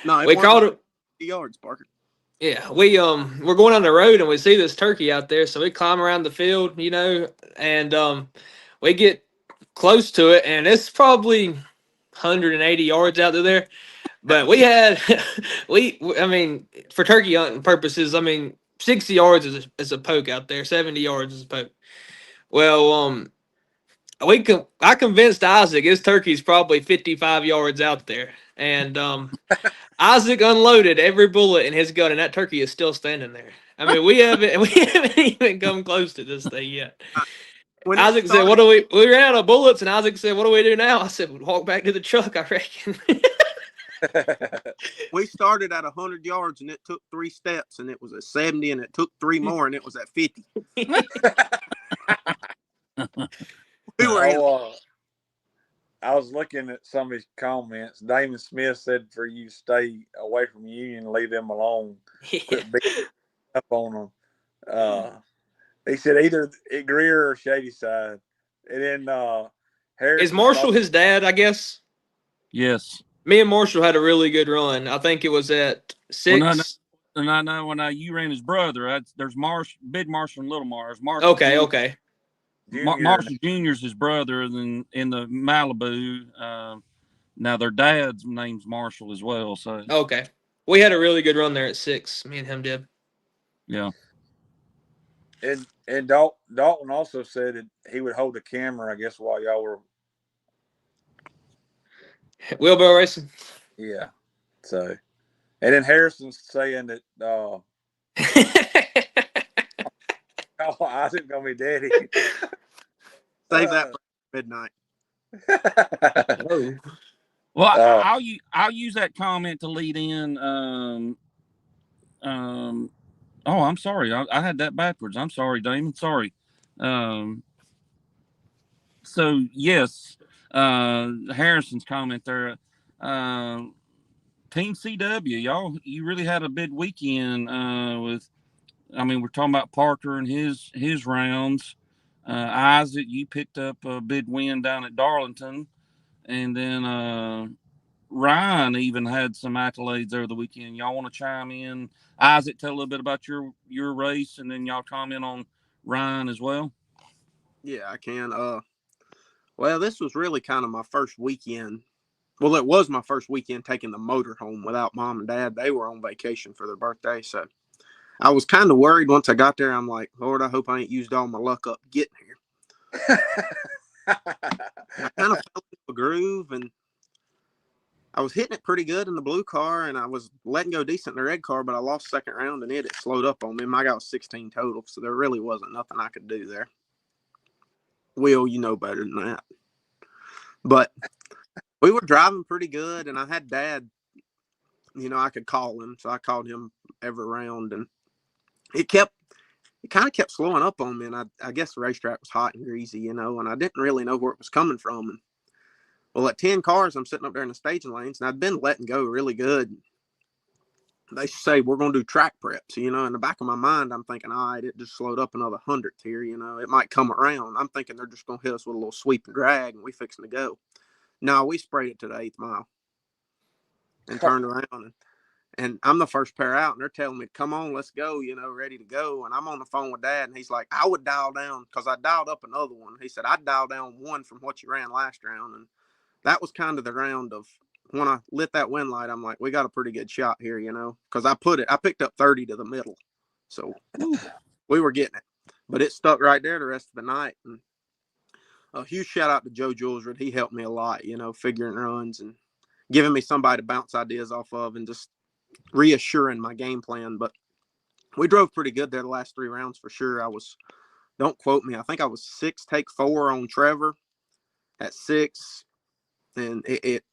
we called it yards, Parker. Yeah, we're going on the road and we see this turkey out there, so we climb around the field, and we get close to it, and it's probably 180 yards out there. But we had I mean, for turkey hunting purposes, 60 yards is a poke out there, 70 yards is a poke. Well, I convinced Isaac his turkey's probably 55 yards out there, and Isaac unloaded every bullet in his gun, and that turkey is still standing there. I mean, we haven't even come close to this thing yet. Isaac said, "What do we ran out of bullets?" And Isaac said, "What do we do now?" I said, "We'll walk back to the truck, I reckon." We started at 100 yards, and it took 3 steps, and it was at 70, and it took 3 more, and it was at 50. I was looking at some of his comments. Damon Smith said for you to stay away from Union and leave them alone. Quit beating up on them. He said either at Greer or Shady Side. And then Harris. Is Marshall his dad, I guess? Yes. Me and Marshall had a really good run. I think it was at 6. And I know when you ran his brother, there's Big Marshall and Little Mars. Okay. Marshall Jr.'s his brother in the Malibu. Now their dad's name's Marshall as well. So okay, we had a really good run there at 6. Me and him did. Yeah. And Dalton also said that he would hold the camera, I guess, while y'all were wheelbarrow racing. Yeah. So, and then Harrison's saying that Oh, Isaac's gonna be daddy. Save that for midnight. Oh, Well, Uh, I'll use that comment to lead in. Oh, I'm sorry. I had that backwards. I'm sorry, Damon. Sorry. Um, so yes, Harrison's comment there. Uh, Team CW, y'all, you really had a big weekend with. I mean, we're talking about Parker and his rounds. Isaac, you picked up a big win down at Darlington, and then Ryan even had some accolades over the weekend. Y'all want to chime in? Isaac, tell a little bit about your race, and then y'all comment on Ryan as well. Yeah, I can. Well, this was really kind of my first weekend. Well, it was my first weekend taking the motor home without mom and dad. They were on vacation for their birthday, so I was kind of worried once I got there. I'm like, Lord, I hope I ain't used all my luck up getting here. I kind of fell into a groove, and I was hitting it pretty good in the blue car, and I was letting go decent in the red car, but I lost second round, and it slowed up on me. My guy was 16 total, so there really wasn't nothing I could do there. Will, you know better than that. But we were driving pretty good, and I had Dad, I could call him, so I called him every round, and it kind of kept slowing up on me, and I guess the racetrack was hot and greasy, and I didn't really know where it was coming from. And well, at 10 cars, I'm sitting up there in the staging lanes, and I'd been letting go really good. They say we're going to do track preps, in the back of my mind, I'm thinking, all right, it just slowed up another 100th here, it might come around. I'm thinking they're just going to hit us with a little sweep and drag, and we fixing to go. No, we sprayed it to the 8th mile and turned around, and I'm the first pair out, and they're telling me, come on, let's go, ready to go. And I'm on the phone with Dad, and he's like, I would dial down, because I dialed up another one. He said, I'd dial down one from what you ran last round. And that was kind of the round of when I lit that wind light, I'm like, we got a pretty good shot here, because I picked up 30 to the middle. So we were getting it. But it stuck right there the rest of the night. And a huge shout out to Joe Julesrud. He helped me a lot, figuring runs and giving me somebody to bounce ideas off of and just reassuring my game plan. But we drove pretty good there the last 3 rounds for sure. Don't quote me, I think I was 6 take 4 on Trevor at 6, and it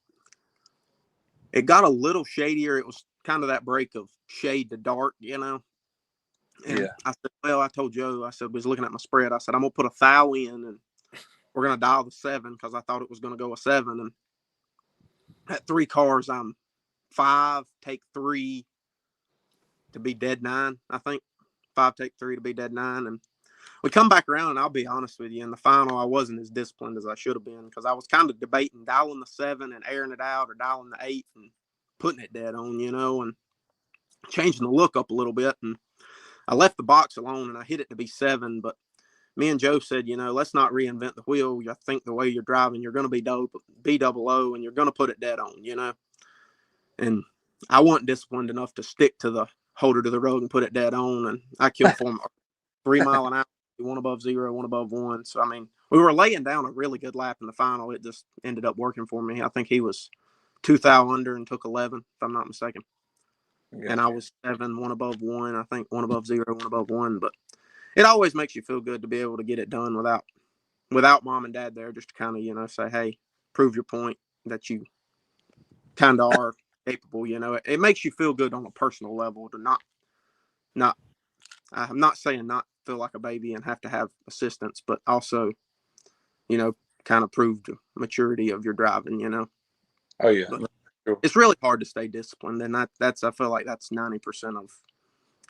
got a little shadier. It was kind of that break of shade to dark, And Yeah. I said, well, I told Joe, I said, was looking at my spread, I said, I'm gonna put a thou in, and we're gonna dial the 7, because I thought it was gonna go a 7. And at 3 cars, I'm 5 take 3 to be dead 9, I think. 5 take 3 to be dead 9. And we come back around, and I'll be honest with you, in the final, I wasn't as disciplined as I should have been, because I was kind of debating dialing the 7 and airing it out, or dialing the 8 and putting it dead on, and changing the look up a little bit. And I left the box alone, and I hit it to be 7. But me and Joe said, let's not reinvent the wheel. I think the way you're driving, you're going to be double O, and you're going to put it dead on, And I wasn't disciplined enough to stick to the holder to the road and put it dead on. And I killed 3 mile an hour, 1 above 0, 1 above 1. So, I mean, we were laying down a really good lap in the final. It just ended up working for me. I think he was 2 thou under and took 11, if I'm not mistaken. Yeah. And I was 7, 1 above 1. I think 1 above 0, 1 above 1. But it always makes you feel good to be able to get it done without mom and dad there, just to kind of, say, hey, prove your point that you kind of are capable. It makes you feel good on a personal level to not. I'm not saying not feel like a baby and have to have assistance, but also, kind of prove the maturity of your driving. Oh yeah. But Sure. it's really hard to stay disciplined, and I feel like that's 90% of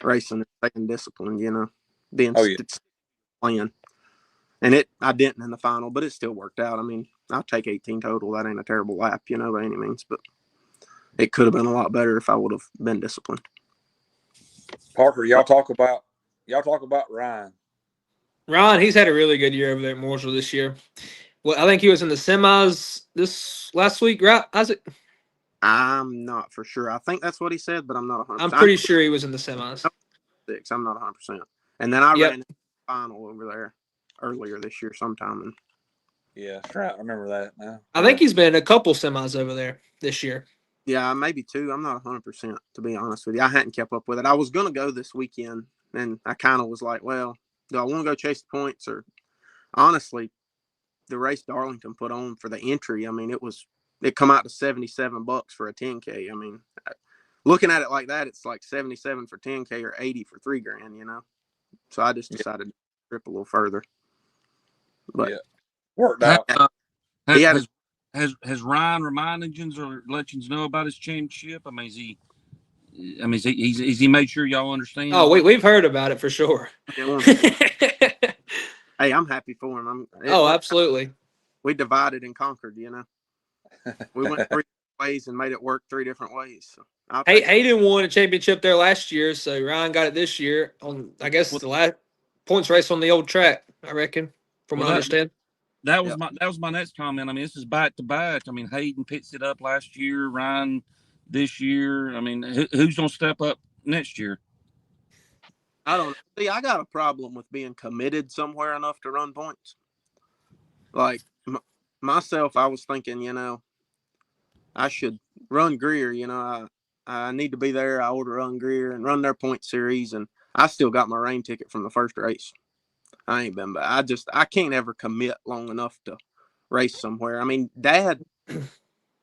racing, is staying disciplined. Being playing, and I didn't in the final, but it still worked out. I mean, I'll take 18 total. That ain't a terrible lap, by any means, but it could have been a lot better if I would have been disciplined. Parker, y'all talk about Ryan. Ron, he's had a really good year over there at Mooresville this year. Well, I think he was in the semis this last week, right, Isaac? I'm not for sure. I think that's what he said, but I'm not 100%. I'm pretty sure he was in the semis. 6. I'm not 100%. And then I Yep. ran the final over there earlier this year sometime. And Yeah, that's right. I remember that now. I think he's been in a couple semis over there this year. yeah, maybe 2. I'm not 100%, to be honest with you. I hadn't kept up with it. I was going to go this weekend, and I kind of was like, well, do I want to go chase the points, or honestly, the race Darlington put on for the entry? I mean, it come out to $77 for a 10K. I mean, looking at it like that, it's like 77 for 10K or 80 for $3,000. So I just decided to trip a little further. But yeah, worked out. He had has Ryan reminded you or let you know about his championship? I mean, is he made sure y'all understand? Oh, we've heard about it for sure. Hey, I'm happy for him. Absolutely. We divided and conquered. We went 3 ways and made it work 3 different ways. So Hayden won a championship there last year, so Ryan got it this year on, I guess, the last points race on the old track, I reckon, from what I understand. That was my next comment. I mean, this is back to back. I mean, Hayden picks it up last year, Ryan this year. I mean, who's going to step up next year? I don't see. I got a problem with being committed somewhere enough to run points. Like myself, I was thinking, I should run Greer. I need to be there. I ought to run Greer and run their point series, and I still got my rain ticket from the first race. I ain't been back. I can't ever commit long enough to race somewhere. I mean, Dad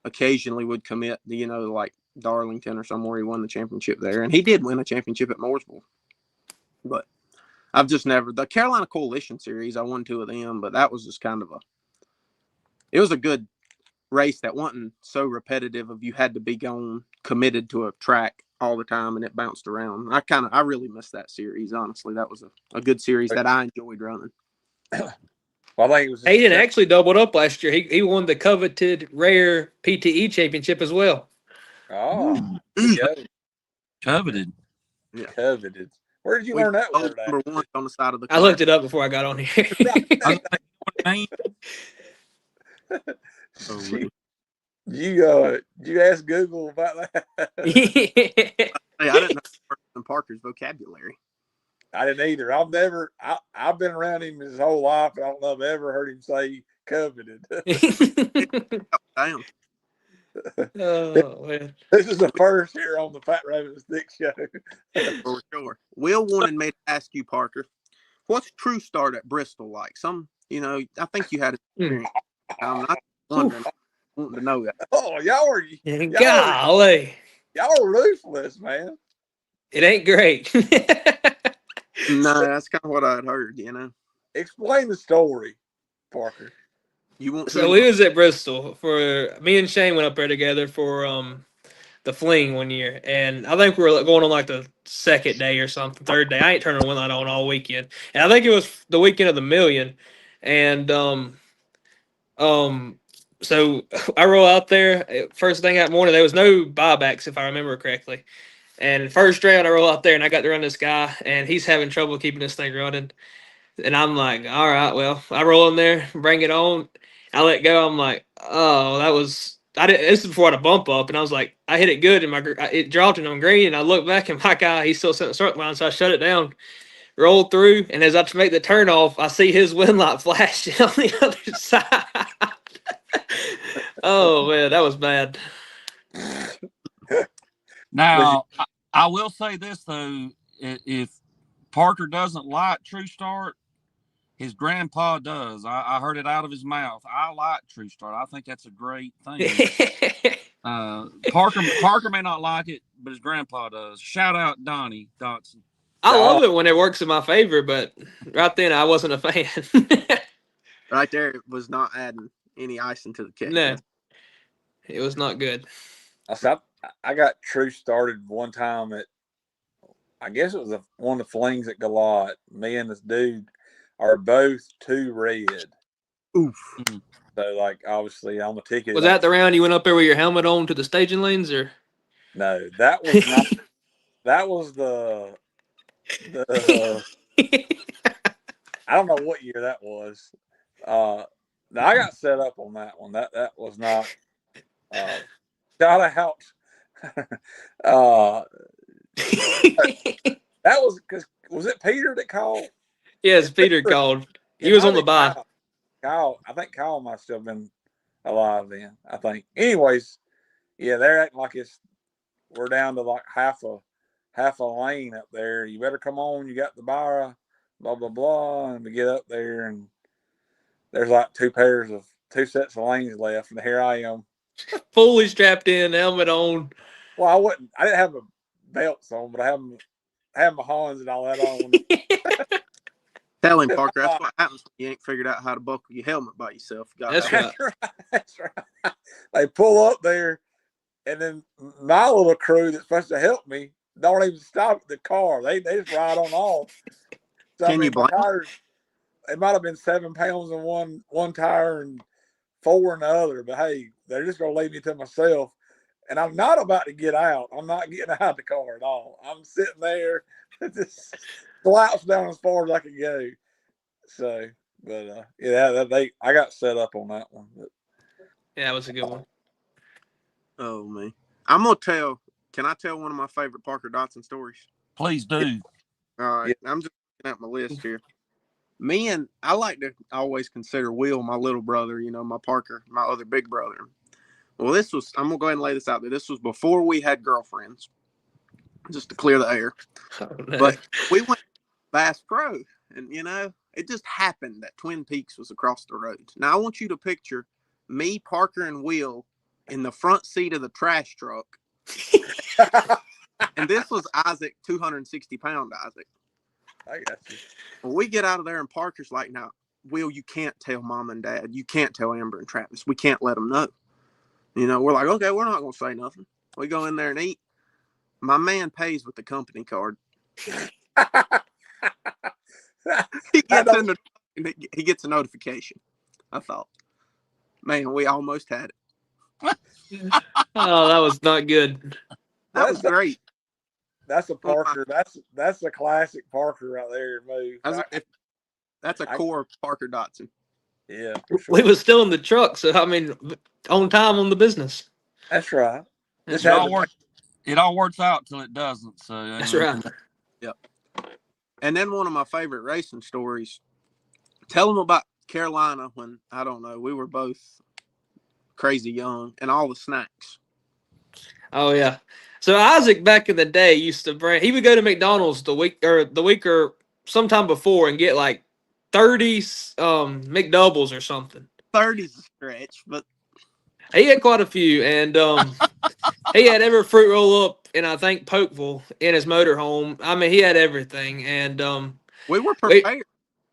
occasionally would commit, like Darlington or somewhere. He won the championship there, and he did win a championship at Mooresville. But I've just never, the Carolina Coalition Series, I won 2 of them, but that was just kind of it was a good race that wasn't so repetitive of you had to be committed to a track all the time and it bounced around. I really missed that series, honestly. That was a good series that I enjoyed running. Well, I think it was Hayden actually doubled up last year. He won the coveted rare PTE championship as well. Oh, coveted. Yeah. Coveted. Where did you learn that word? Number 1 on the side of the car. I looked it up before I got on here. You ask Google about that? Hey, I didn't know in Parker's vocabulary. I didn't either. I've been around him his whole life. I don't know if I've ever heard him say coveted. Damn. Oh, man. This is the first here on the Fat Rabbit Stick Show. For sure. Will wanted me to ask you, Parker, what's True Start at Bristol like? I think you had experience. I'm not wondering, wanting to know that. Oh, y'all are ruthless, man. It ain't great. No, that's kind of what I'd heard, Explain the story, Parker. So we was at Bristol for me and Shane went up there together for the fling one year, and I think we were going on like the 2nd day or something, 3rd day. I ain't turning the wing light on all weekend, and I think it was the weekend of the million, and so I roll out there first thing that morning. There was no buybacks if I remember correctly, and first round I roll out there and I got to run this guy, and he's having trouble keeping this thing running. And I'm like, all right, well, I roll in there, bring it on. I let go. I'm like, oh, this is before I had a bump up. And I was like, I hit it good and it dropped and I'm green. And I look back and my guy, he's still sitting in the circle line. So I shut it down, rolled through. And as I make the turn off, I see his wind light flash on the other side. Oh, man, that was bad. Now, I will say this, though. If Parker doesn't like True Start, his grandpa does. I heard it out of his mouth. I like True Start. I think that's a great thing. Parker may not like it, but his grandpa does. Shout out Donnie Dotson. I love it when it works in my favor, but right then I wasn't a fan. Right there, it was not adding any icing to the cake. No, it was not good. I got True started one time at, I guess it was one of the flings at Galot. Me and this dude are both 2 red. Oof. So, obviously on the ticket. Was that the round you went up there with your helmet on to the staging lanes, or? No, that was not. That was the I don't know what year that was. Now I got set up on that one. That was not. Shout out. That was because was it Peter that called? Yes, Peter called. He was on the bye. Kyle, I think Kyle might still have been alive then. I think. Anyways, yeah, they're acting like we're down to half a lane up there. You better come on. You got the blah, blah, blah. And we get up there, and there's like two sets of lanes left. And here I am. Fully strapped in, helmet on. Well, I didn't have my belts on, but I had my Hans and all that on. Tell him, Parker, that's what happens when you ain't figured out how to buckle your helmet by yourself. That's right. That's right. They pull up there, and then my little crew that's supposed to help me don't even stop at the car. They just ride on off. So, Can you blame my tires, it might have been 7 pounds in one tire and 4 in the other, but hey, they're just going to leave me to myself. And I'm not about to get out. I'm not getting out of the car at all. I'm sitting there, just slouched down as far as I can go. So, but I got set up on that one. But. Yeah, that was a good one. Oh, man. I'm going to tell. Can I tell one of my favorite Parker Dotson stories? Please do. Yeah. All right. Yeah. I'm just looking at my list here. I like to always consider Will my little brother, my Parker, my other big brother. Well, I'm going to go ahead and lay this out there. This was before we had girlfriends, just to clear the air. Oh, no. But we went to Bass Pro, and, it just happened that Twin Peaks was across the road. Now, I want you to picture me, Parker, and Will in the front seat of the trash truck. And this was Isaac, 260-pound Isaac. I got you. Well, we get out of there, and Parker's like, now, Will, you can't tell Mom and Dad. You can't tell Amber and Travis. We can't let them know. We're like, okay, we're not going to say nothing. We go in there and eat. My man pays with the company card. He gets a notification. I thought, man, we almost had it. Oh, that was not good. That was great. That's a Parker. That's a classic Parker right there move. That's a core Parker Dotson. Yeah, for sure. We was still in the truck, so I mean, on time on the business. That's right. It all works out till it doesn't. So that's right. Yep. And then one of my favorite racing stories. Tell them about Carolina when, I don't know, we were both crazy young, and all the snacks. Oh yeah. So Isaac back in the day used to he would go to McDonald's the week or sometime before and get like 30 McDoubles or something. 30's a stretch, but he had quite a few, and he had every fruit roll up and I think Pokeville in his motorhome. I mean, he had everything, and we were prepared.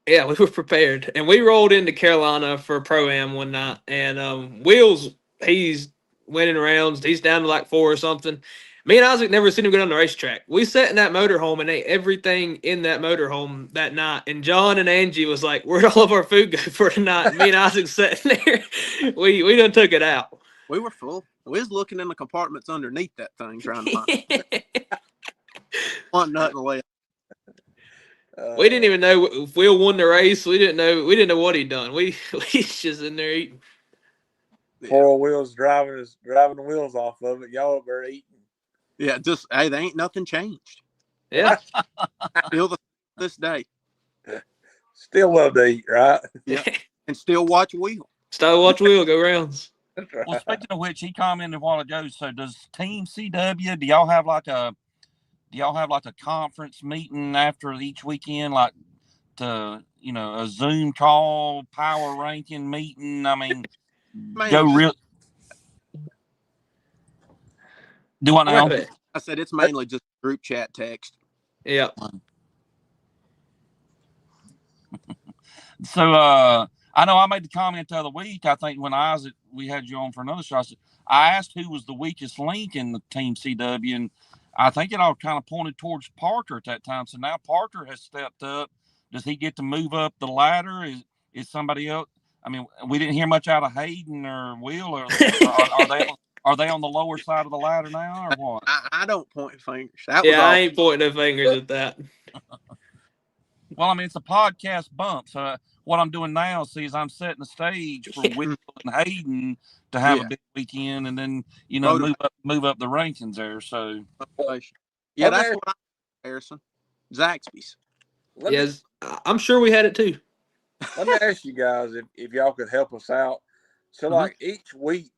We were prepared, and we rolled into Carolina for Pro-Am one night, and Will's he's winning rounds. He's down to like 4 or something. Me and Isaac never seen him go down the racetrack. We sat in that motorhome and ate everything in that motorhome that night. And John and Angie was like, "Where'd all of our food go for tonight?" Me and Isaac sitting there. We done took it out. We were full. We was looking in the compartments underneath that thing trying to find it. Want nothing left. We didn't even know if Will won the race. We didn't know what he'd done. We just in there eating. 4 wheels driving the wheels off of it. Y'all up there eating. Yeah, just there ain't nothing changed. Yeah. Still this day. Still love to eat, right? Yeah. And still watch Will. Still watch Will go rounds. Right. Well, speaking of which, he commented a while ago. So, does Team CW? Do y'all have like a conference meeting after each weekend, like to a Zoom call, power ranking meeting? I mean, go real. Do I know? I said it's mainly just group chat text. Yeah. So I know I made the comment the other week. I think when we had you on for another show, I asked who was the weakest link in the Team CW, and I think it all kind of pointed towards Parker at that time. So now Parker has stepped up. Does he get to move up the ladder? Is somebody else? I mean, we didn't hear much out of Hayden or Will. Or are they on the lower side of the ladder now, or what? I don't point fingers. I ain't pointing no fingers at that. Well, I mean, it's a podcast bump. So what I'm doing now is I'm setting the stage for Will and Hayden to have a big weekend, and then move up the rankings there. So yeah, that's what Harrison Zaxby's. Yes, I'm sure we had it too. Let me ask you guys if y'all could help us out. So, like each week,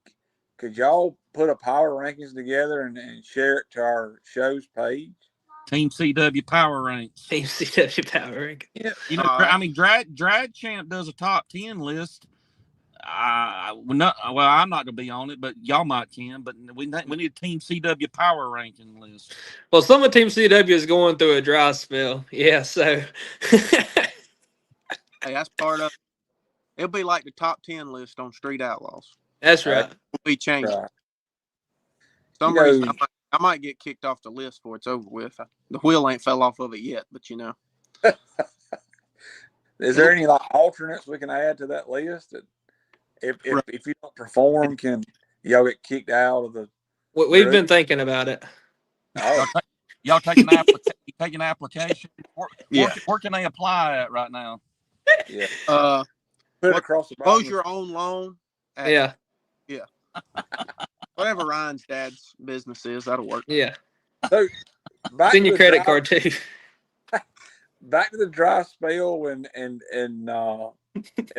could y'all put a power rankings together and share it to our show's page? Team CW Power Ranks. Team CW Power Rank. Yeah, I mean, Drag Champ does a top 10 list. I'm not going to be on it, but y'all might can. But we need a Team CW Power Ranking list. Well, some of Team CW is going through a dry spell. Yeah, so. Hey, that's part of. It'll be like the top 10 list on Street Outlaws. That's right. It'll be changed. Right. Some reason I might get kicked off the list before it's over with. The wheel ain't fell off of it yet, but Is there any alternates we can add to that list? That if you don't perform, can y'all get kicked out of the? We've been thinking about it. Oh. Y'all take an application. Where can they apply at right now? Yeah. Put it across the bottom. Close your own loan. Yeah. Whatever Ryan's dad's business is, that'll work. Yeah. So send your credit card too. Back to the dry spell and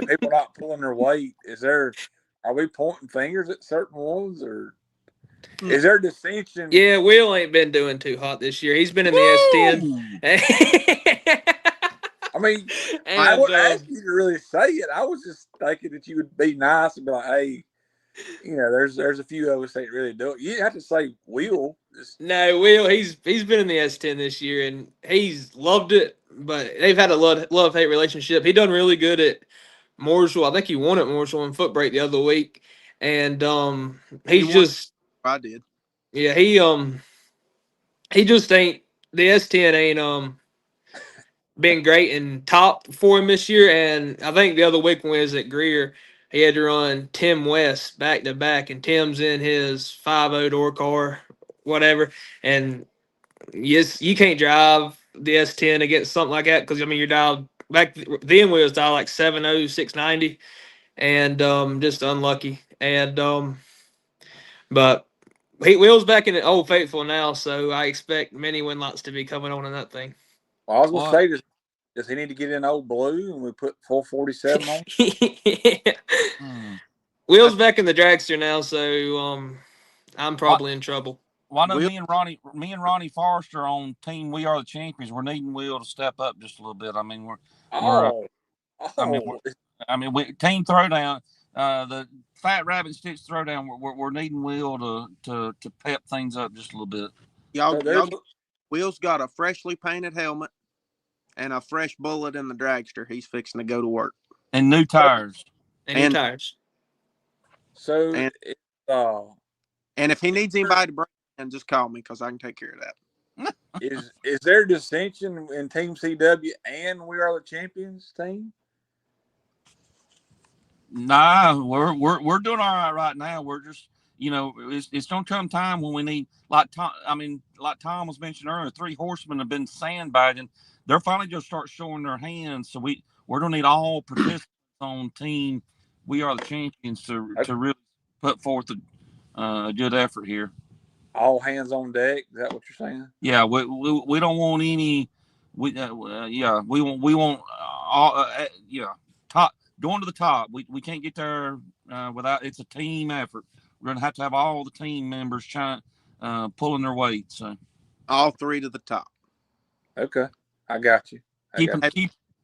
people not pulling their weight. Are we pointing fingers at certain ones, or is there dissension? Yeah, Will ain't been doing too hot this year. He's been in the S10. I mean, I wouldn't ask you to really say it. I was just thinking that you would be nice and be like, hey, there's a few of us that really do it. You didn't have to say Will. No, Will, he's been in the S10 this year, and he's loved it, but they've had a love-hate relationship. He done really good at Mooresville. I think he won at Mooresville in foot brake the other week. And I did. Yeah, he just ain't, the S10 ain't been great in top for him this year. And I think the other week when we was at Greer, he had to run Tim West back to back, and Tim's in his 5.0 door car, whatever. And yes, you can't drive the S10 against something like that because, I mean, you're dialed back then. We was dialed like 7.0, 690, and just unlucky. And but Will's back in the Old Faithful now, so I expect many Winlots to be coming on in that thing. Well, I was going to say, does he need to get in Old Blue and we put 447 on? Yeah. Will's back in the dragster now, so I'm probably in trouble. Well, I know me and Ronnie Forrester on Team We Are the Champions. We're needing Will to step up just a little bit. I mean, Team Throwdown, the Fat Rabbit Sticks Throwdown. We're needing Will to pep things up just a little bit. Will's got a freshly painted helmet and a fresh bullet in the dragster. He's fixing to go to work. And new tires. And new tires. So, and if he needs anybody to bring in, just call me because I can take care of that. Is there dissension in Team CW and We Are the Champions team? Nah, we're doing all right now. We're just, it's gonna come time when we need, like Tom was mentioning earlier, 3 horsemen have been sandbagging. They're finally gonna start showing their hands. So we're gonna need all participants on Team We Are the Champions to really put forth a good effort here. All hands on deck. Is that what you're saying? Yeah, we don't want any. We want all. Top going to the top. We can't get there without. It's a team effort. We're gonna have to have all the team members pulling their weight. So all 3 to the top. Okay, I got you.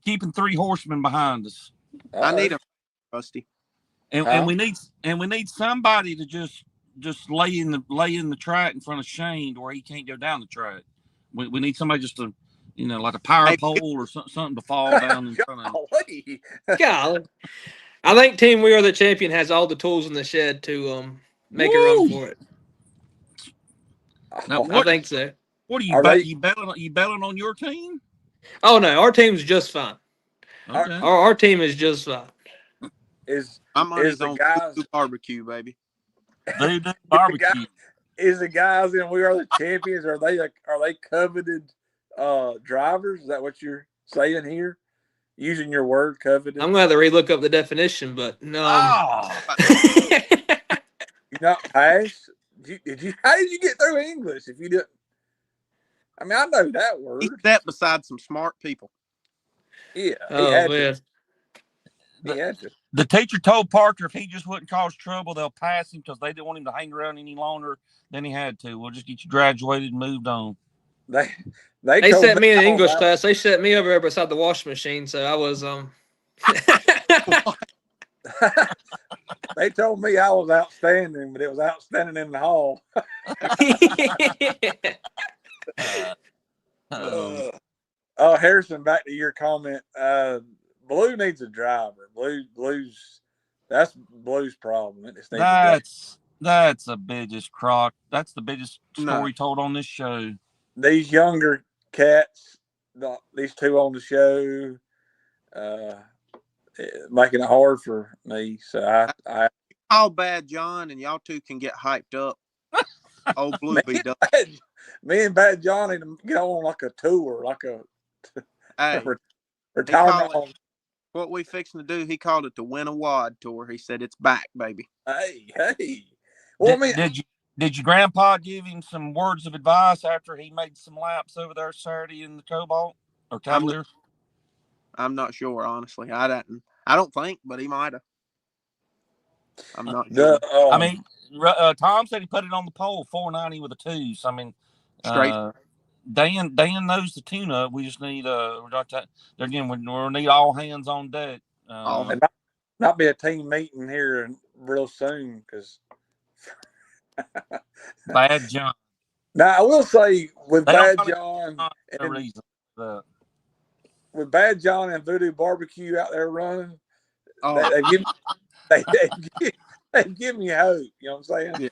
Keeping 3 horsemen behind us. I need them, Rusty. And we need somebody to just lay in the track in front of Shane to where he can't go down the track. We need somebody just to, like a power pole or something to fall down in front of him. Golly. I think Team We Are the Champion has all the tools in the shed to make a run for it. Now, I think so. What are you betting on your team? Oh no, our team's just fine. Okay. Our team is just fine. I'm on the guys barbecue, baby. Barbecue. Is the guys in We Are the Champions? Are they coveted drivers? Is that what you're saying here? Using your word coveted. I'm gonna have to relook up the definition, but no. You not pass? How did you get through English if you didn't? I mean, I know that word. He sat beside some smart people. Yeah. The teacher told Parker if he just wouldn't cause trouble, they'll pass him because they didn't want him to hang around any longer than he had to. We'll just get you graduated and moved on. They They told sent me me in I was English out, class. They set me over there beside the washing machine, so I was they told me I was outstanding, but it was outstanding in the hall. Harrison, back to your comment. Blue needs a driver. Blue's that's Blue's problem. It just needs a driver. That's the biggest crock. That's the biggest No. story told on this show. These younger cats, these two on the show, making it hard for me. So I Call Bad John, and y'all two can get hyped up. Old Blue be done. me and Bad Johnny to get on like a tour, like a Hey, retirement home. what we fixing to do? He called it the Win a Wad tour. He said it's back, baby. Hey. Well, Did your grandpa give him some words of advice after he made some laps over there Saturday in the Cobalt or Cavalier? I'm not sure, honestly. I don't think, but he might have. I'm not sure. I mean, Tom said he put it on the pole, 490 with a 2. So I mean, straight. Dan knows the tune-up. We just need again we need all hands on deck. And not be a team meeting here real soon because Bad John. Now I will say with Bad John with Bad John and Voodoo Barbecue out there running, they give me hope. You know what I'm saying? Yeah.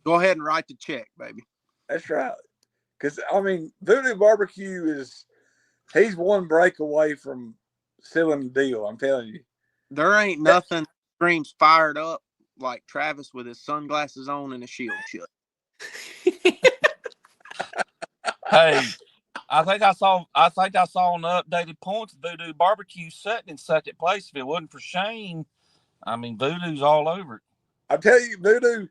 Go ahead and write the check, baby. That's right. Because I mean, Voodoo Barbecue he's one break away from sealing the deal. I'm telling you. There ain't nothing screams fired up like Travis with his sunglasses on and a shield shut. Hey, I think I saw on the updated points Voodoo Barbecue sitting in second place. If it wasn't for Shane, I mean Voodoo's all over it. I tell you, Voodoo,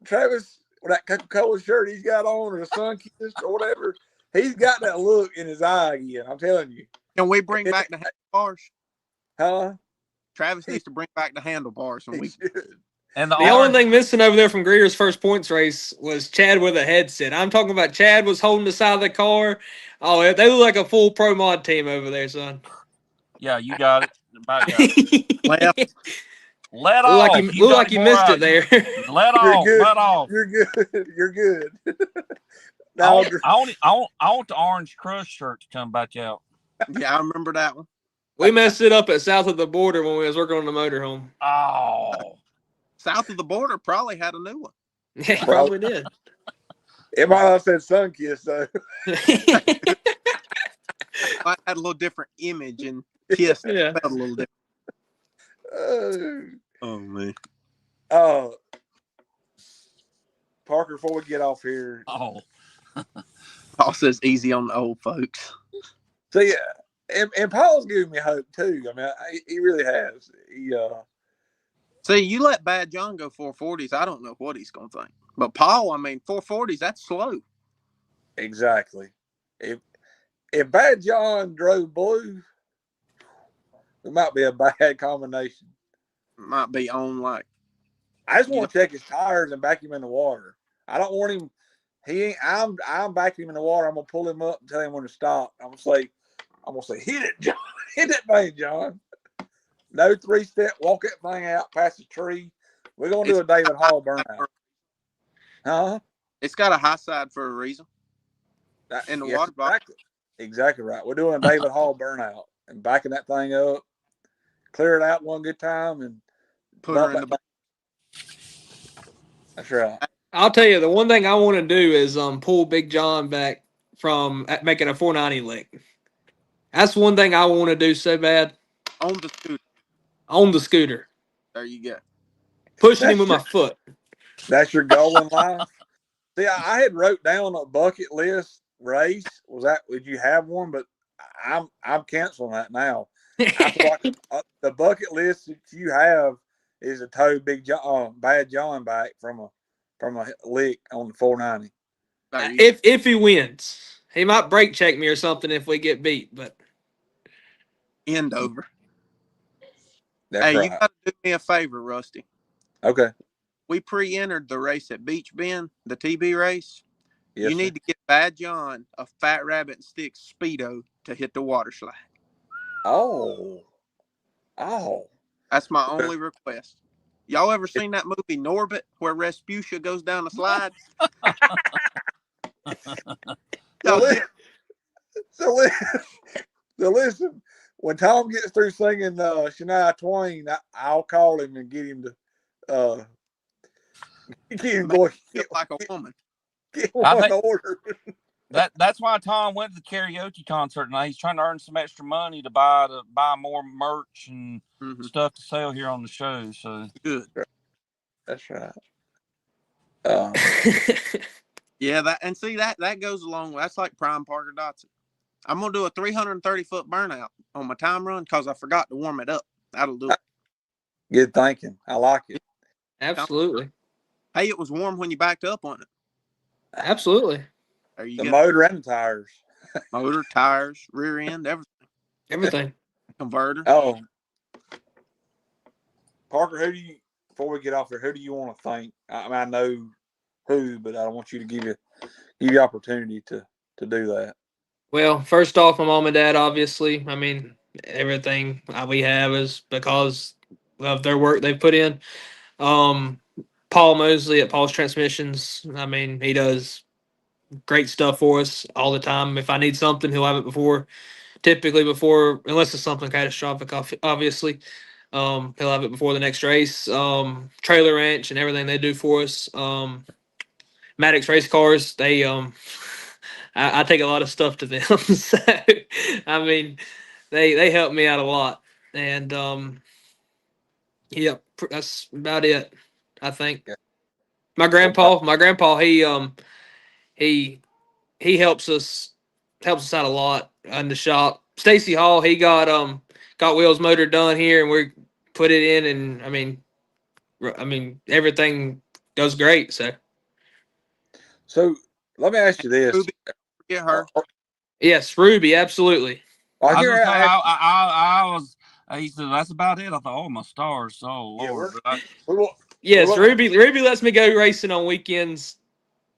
Travis with that Coca-Cola shirt he's got on, or the sun kissed or whatever, he's got that look in his eye again. I'm telling you. Can we bring back the handlebars? Huh? Travis needs to bring back the handlebars. And the only thing missing over there from Greer's first points race was Chad with a headset. I'm talking about Chad was holding the side of the car. Oh, they look like a full pro mod team over there, son. Yeah, you got it. Let off. Look like you missed it there. Let off. Let off. You're good. You're good. I want the Orange Crush shirt to come back out. Yeah, I remember that one. We messed it up at South of the Border when we was working on the motorhome. Oh. South of the Border probably had a new one. Yeah, probably did. It might have said sun kiss though. I had a little different image and kiss felt a little different. Oh man. Parker, before we get off here. Paul says easy on the old folks. See, and Paul's giving me hope too. I mean, he really has. See, you let Bad John go 440s. I don't know what he's gonna think. But Paul, I mean, 440s, that's slow. Exactly. If Bad John drove blue, it might be a bad combination. Might be on like. I just want to check his tires and back him in the water. I don't want him. I'm backing him in the water. I'm gonna pull him up and tell him when to stop. I'm gonna say, hit it, John. Hit that thing, John. No 3-step. Walk that thing out past the tree. We're gonna do a David Hall burnout. Huh? It's got a high side for a reason. In the water box. Exactly right. We're doing a David Hall burnout and backing that thing up, clear it out one good time, and put her in the. That's right. I'll tell you, the one thing I want to do is pull Big John back from making a 490 lick. That's one thing I want to do so bad. On the scooter. On the scooter. There you go. Pushing him with my foot. That's your goal in life. See, I had wrote down a bucket list race. Would you have one? But I'm canceling that now. I feel like the bucket list that you have is to tow Bad John back from a lick on the 490. If he wins, he might brake check me or something if we get beat. But end over. That's hey, right. You got to do me a favor, Rusty. Okay. We pre-entered the race at Beach Bend, the TB race. Yes, you sir. need to get Bad John a Fat Rabbit and Stick Speedo to hit the water slide. Oh. That's my only request. Y'all ever seen that movie Norbit where Respucia goes down the slide? So, Y'all did. so, so listen, when Tom gets through singing Shania Twain, I'll call him and get him to get him Make going. you feel like a woman. Get I one think order. that's why Tom went to the karaoke concert tonight. He's trying to earn some extra money to buy more merch and stuff to sell here on the show. So Good. That's right. Yeah, that goes along. That's like Prime Parker Dotson. I'm gonna do a 330-foot burnout on my time run because I forgot to warm it up. That'll do it. Good thinking. I like it. Absolutely. Hey, it was warm when you backed up on it. Absolutely. There you The go. motor and the tires. Motor, tires, rear end, everything. Everything. Converter. Oh, Parker, before we get off there, who do you want to thank? I mean, I know who, but I want you to give you opportunity to do that. Well, first off, my mom and dad, obviously. I mean, everything we have is because of their work they've put in. Um, Paul Mosley at Paul's Transmissions. I mean, he does great stuff for us all the time. If I need something, he'll have it typically before, unless it's something catastrophic, obviously. He'll have it before the next race. Trailer Ranch and everything they do for us. Maddox Race Cars, I take a lot of stuff to them. So, I mean, they help me out a lot. And, yep, that's about it, I think. Yeah. My grandpa, he helps us out a lot in the shop. Stacy Hall, he got Will's motor done here, and we put it in, and I mean everything goes great. So let me ask you this. Ruby, forget her. Yes, Ruby, absolutely. I I was hear gonna say I ask I was. He said that's about it. I thought, oh my stars, oh you, Lord. we will, we Yes, will, Ruby lets me go racing on weekends.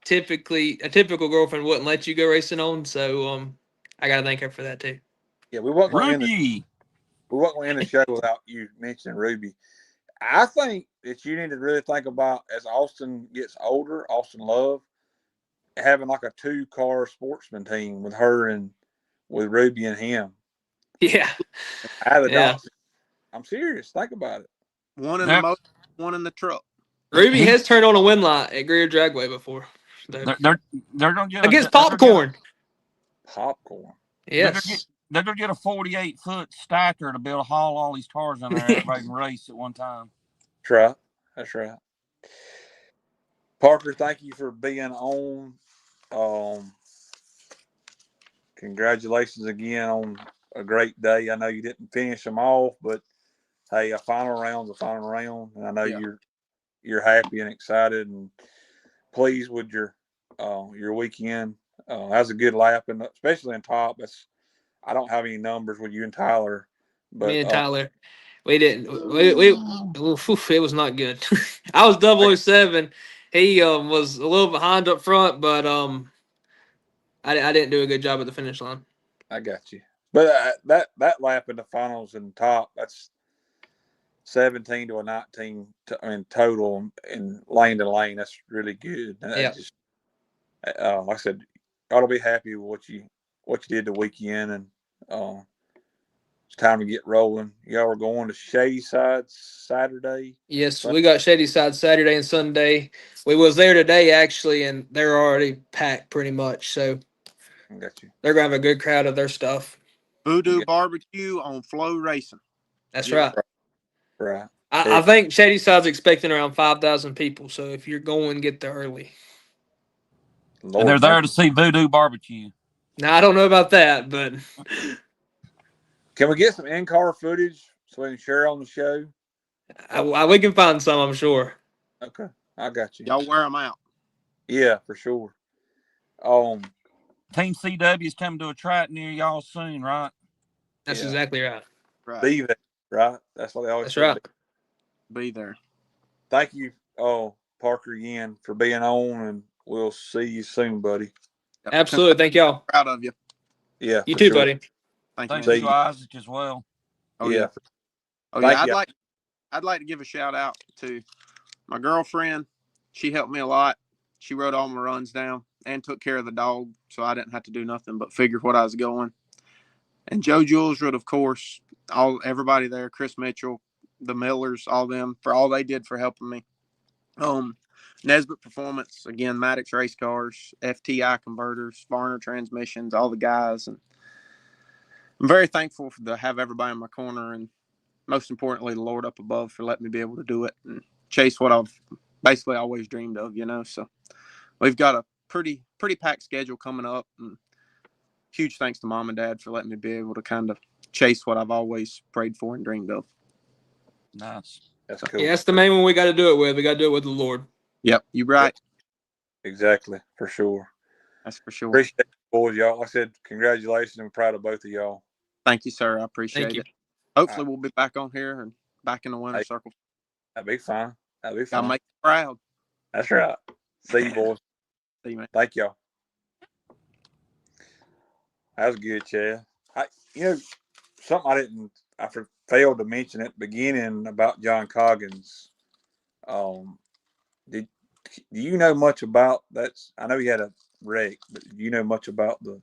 Typically, a typical girlfriend wouldn't let you go racing on, so I gotta thank her for that too. yeah, we won't go in Ruby. the show without you mentioning Ruby. I think that you need to really think about as Austin gets older, Austin Love, having like a 2-car sportsman team with her and with Ruby and him. Yeah, Out of the yeah. Dotson. I'm serious. Think about it. One in the motor, one in the truck. Ruby has turned on a wind light at Greer Dragway before. They're gonna get Against popcorn. Popcorn. Yes. They're gonna get a 48-foot stacker to be able to haul all these cars in there. Everybody can race at one time. That's right. That's right. Parker, thank you for being on. Congratulations again on a great day. I know you didn't finish them off, but hey, a final round's a final round, and I know you're happy and excited and pleased with your weekend. That was a good lap, and especially in top. I don't have any numbers with you and Tyler, but Me and Tyler, we didn't. It was not good. I was 007. He was a little behind up front, but I didn't do a good job at the finish line. I got you. But that lap in the finals and top, that's 17 to a 19 in total in lane to lane. That's really good. Yeah. Just like I said, ought to be happy with what you did the weekend, and it's time to get rolling. Y'all are going to Shady Side Saturday. Yes, we got Shady Side Saturday and Sunday. We was there today actually, and they're already packed pretty much. So I got you. they're gonna have a good crowd of their stuff. Voodoo Barbecue on Flow Racing. That's Yeah. right. Right. I think Shady Side's expecting around 5,000 people. So if you're going, get there early. Lord, and they're there to see Voodoo Barbecue. Now I don't know about that, but can we get some in-car footage so we can share on the show? we can find some, I'm sure. Okay, I got you. Y'all wear them out. Yeah, for sure. Team CW is coming to a track near y'all soon, right? That's exactly right. Right. Be there, right? That's what they always That's say. right. Be there. Thank you, Parker, again for being on, and we'll see you soon, buddy. Absolutely. Thank y'all. Proud of you. Yeah, You for too, sure. buddy. Thank you. Thank man. you, Isaac, as well. Oh Yeah. yeah. Oh Thank yeah. you. I'd like to give a shout out to my girlfriend. She helped me a lot. She wrote all my runs down and took care of the dog, so I didn't have to do nothing but figure what I was going. And Joe Julesrud, of course, everybody there, Chris Mitchell, the Millers, all them for all they did for helping me. Nesbitt Performance, again, Maddox Race Cars, FTI Converters, Varner Transmissions, all the guys. And I'm very thankful to have everybody in my corner, and most importantly, the Lord up above for letting me be able to do it and chase what I've basically always dreamed of, So we've got a pretty packed schedule coming up, and huge thanks to Mom and Dad for letting me be able to kind of chase what I've always prayed for and dreamed of. Nice. That's cool. Yeah, that's the main one we got to do it with. We got to do it with the Lord. Yep, you right. Exactly, for sure. That's for sure. Appreciate it, boys, y'all. Like I said, congratulations. I'm proud of both of y'all. Thank you, sir. I appreciate Thank you. it. Hopefully, we'll be back on here and back in the winner's circle. That'd be fine. Gotta make you proud. That's right. See you, boys. See you, man. Thank y'all. That was good, Chad. Something I failed to mention at the beginning about John Coggins. Do you know much about that? I know he had a wreck, but do you know much about the?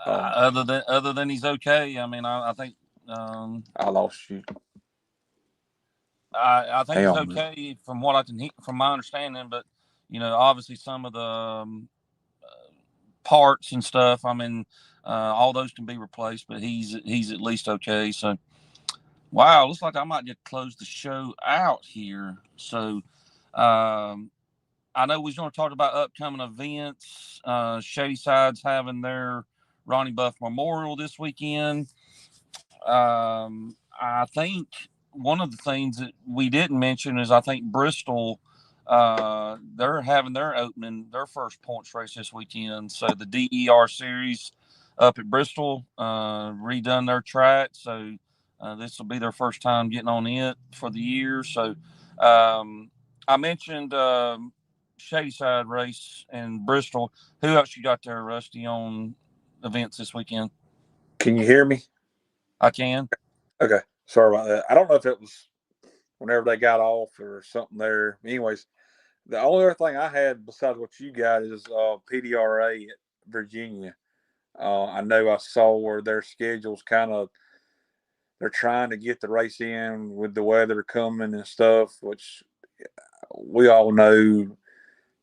Other than he's okay. I mean, I think. I lost you. I think he's okay from what from my understanding, but obviously some of the parts and stuff. I mean, all those can be replaced, but he's at least okay. So, wow, looks like I might just close the show out here. So, I know we're going to talk about upcoming events. Shady Side's having their Ronnie Buff Memorial this weekend. I think one of the things that we didn't mention is I think Bristol, they're having their first points race this weekend. So the DER series up at Bristol, redone their track. So this will be their first time getting on it for the year. So I mentioned Shady Side Race in Bristol. Who else you got there, Rusty, on events this weekend? Can you hear me? I can. Okay. Sorry about that. I don't know if it was whenever they got off or something there. Anyways, the only other thing I had besides what you got is PDRA at Virginia. I know I saw where their schedule's they're trying to get the race in with the weather coming and stuff, which we all know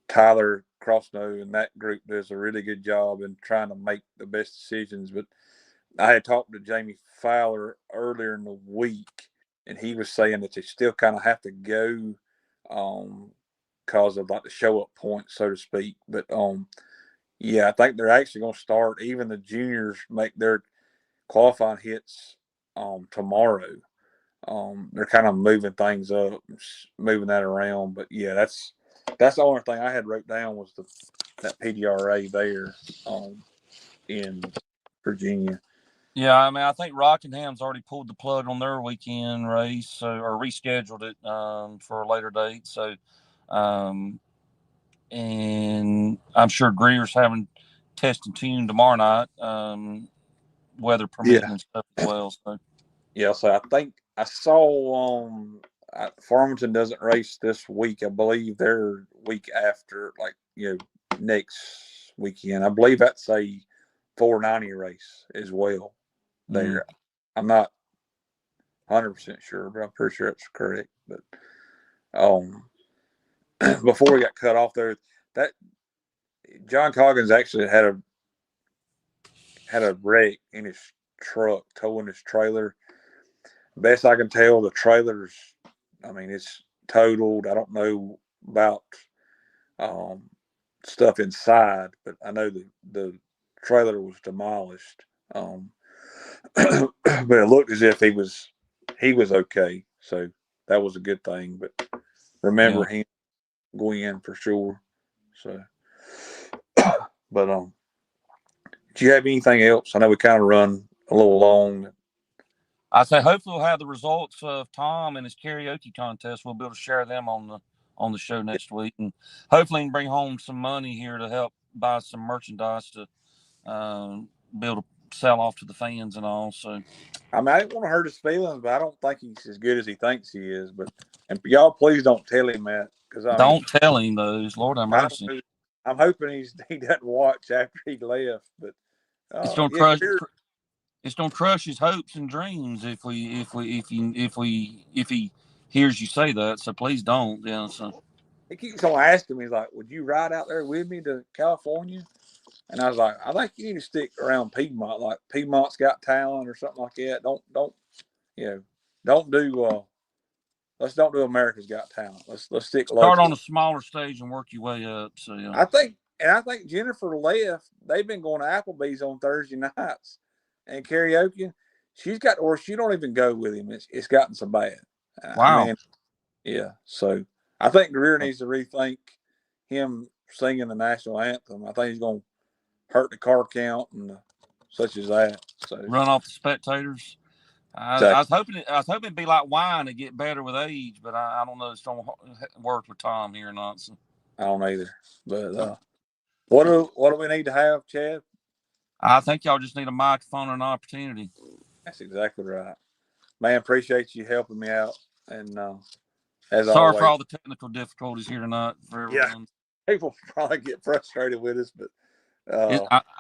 Tyler Crossnow and that group does a really good job in trying to make the best decisions. But I had talked to Jamie Fowler earlier in the week, and he was saying that they still kind of have to go because of like the show up points, so to speak. But yeah, I think they're actually going to start. Even the juniors make their qualifying hits tomorrow. They're kind of moving things up, moving that around. But yeah, that's the only thing I had wrote down was that PDRA there in Virginia. Yeah, I mean, I think Rockingham's already pulled the plug on their weekend race or rescheduled it for a later date. So, and I'm sure Greer's having test and tune tomorrow night, weather permitting and stuff as well. So, yeah, so I think I saw Farmington doesn't race this week. I believe they're week after, next weekend. I believe that's a 490 race as well. There, I'm not 100% sure, but I'm pretty sure that's correct. But before we got cut off there, that John Coggins actually had a wreck in his truck, towing his trailer. Best I can tell, the trailer's, it's totaled. I don't know about stuff inside, but I know the trailer was demolished. But it looked as if he was okay, so that was a good thing. But remember him going in for sure. So, but do you have anything else? I know we kind of run a little long. I say hopefully we'll have the results of Tom and his karaoke contest. We'll be able to share them on on the show next week, and hopefully can bring home some money here to help buy some merchandise to be able to sell off to the fans and all. So, I mean, I didn't want to hurt his feelings, but I don't think he's as good as he thinks he is. But and y'all, please don't tell him that, because don't tell him those. Lord have mercy. I'm hoping he doesn't watch after he left. But It's gonna crush. It's gonna crush his hopes and dreams if he hears you say that. So please don't. Yeah. So he keeps on asking me, he's like, "Would you ride out there with me to California?" And I was like, "I think you need to stick around Piedmont, like Piedmont's Got Talent or something like that. Don't do let's don't do America's Got Talent. Let's stick local. Start on a smaller stage and work your way up." So yeah. I think Jennifer left. They've been going to Applebee's on Thursday nights and karaoke. She's got, or she don't even go with him. It's gotten so bad. Wow. I mean, yeah. So I think Greer needs to rethink him singing the national anthem. I think he's going to hurt the car count and such as that. So run off the spectators. I was hoping it'd be like wine to get better with age, but I don't know if it's going to work with Tom here or not. So. I don't either. But what do we need to have, Chad? I think y'all just need a microphone and an opportunity. That's exactly right, man. Appreciate you helping me out, and as sorry always, for all the technical difficulties here tonight. For everyone. Yeah, people probably get frustrated with us, but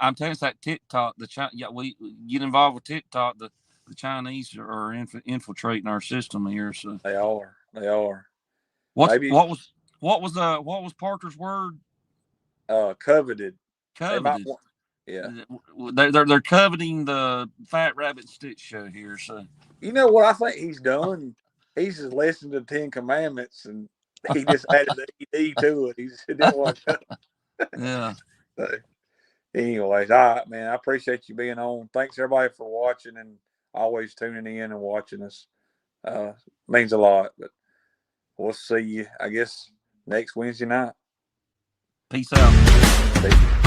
I'm telling you, it's that TikTok. We get involved with TikTok. The Chinese are infiltrating our system here. So they are. What was Parker's word? Coveted. Coveted. Yeah. They're coveting the Fat Rabbit Stitch show here. So you know what I think he's done? He's just listened to the 10 Commandments and he just added the ED to it. He just didn't want to. Yeah. So, anyways, all right, man. I appreciate you being on. Thanks everybody for watching and always tuning in and watching us. Means a lot. But we'll see you, I guess, next Wednesday night. Peace out. Peace.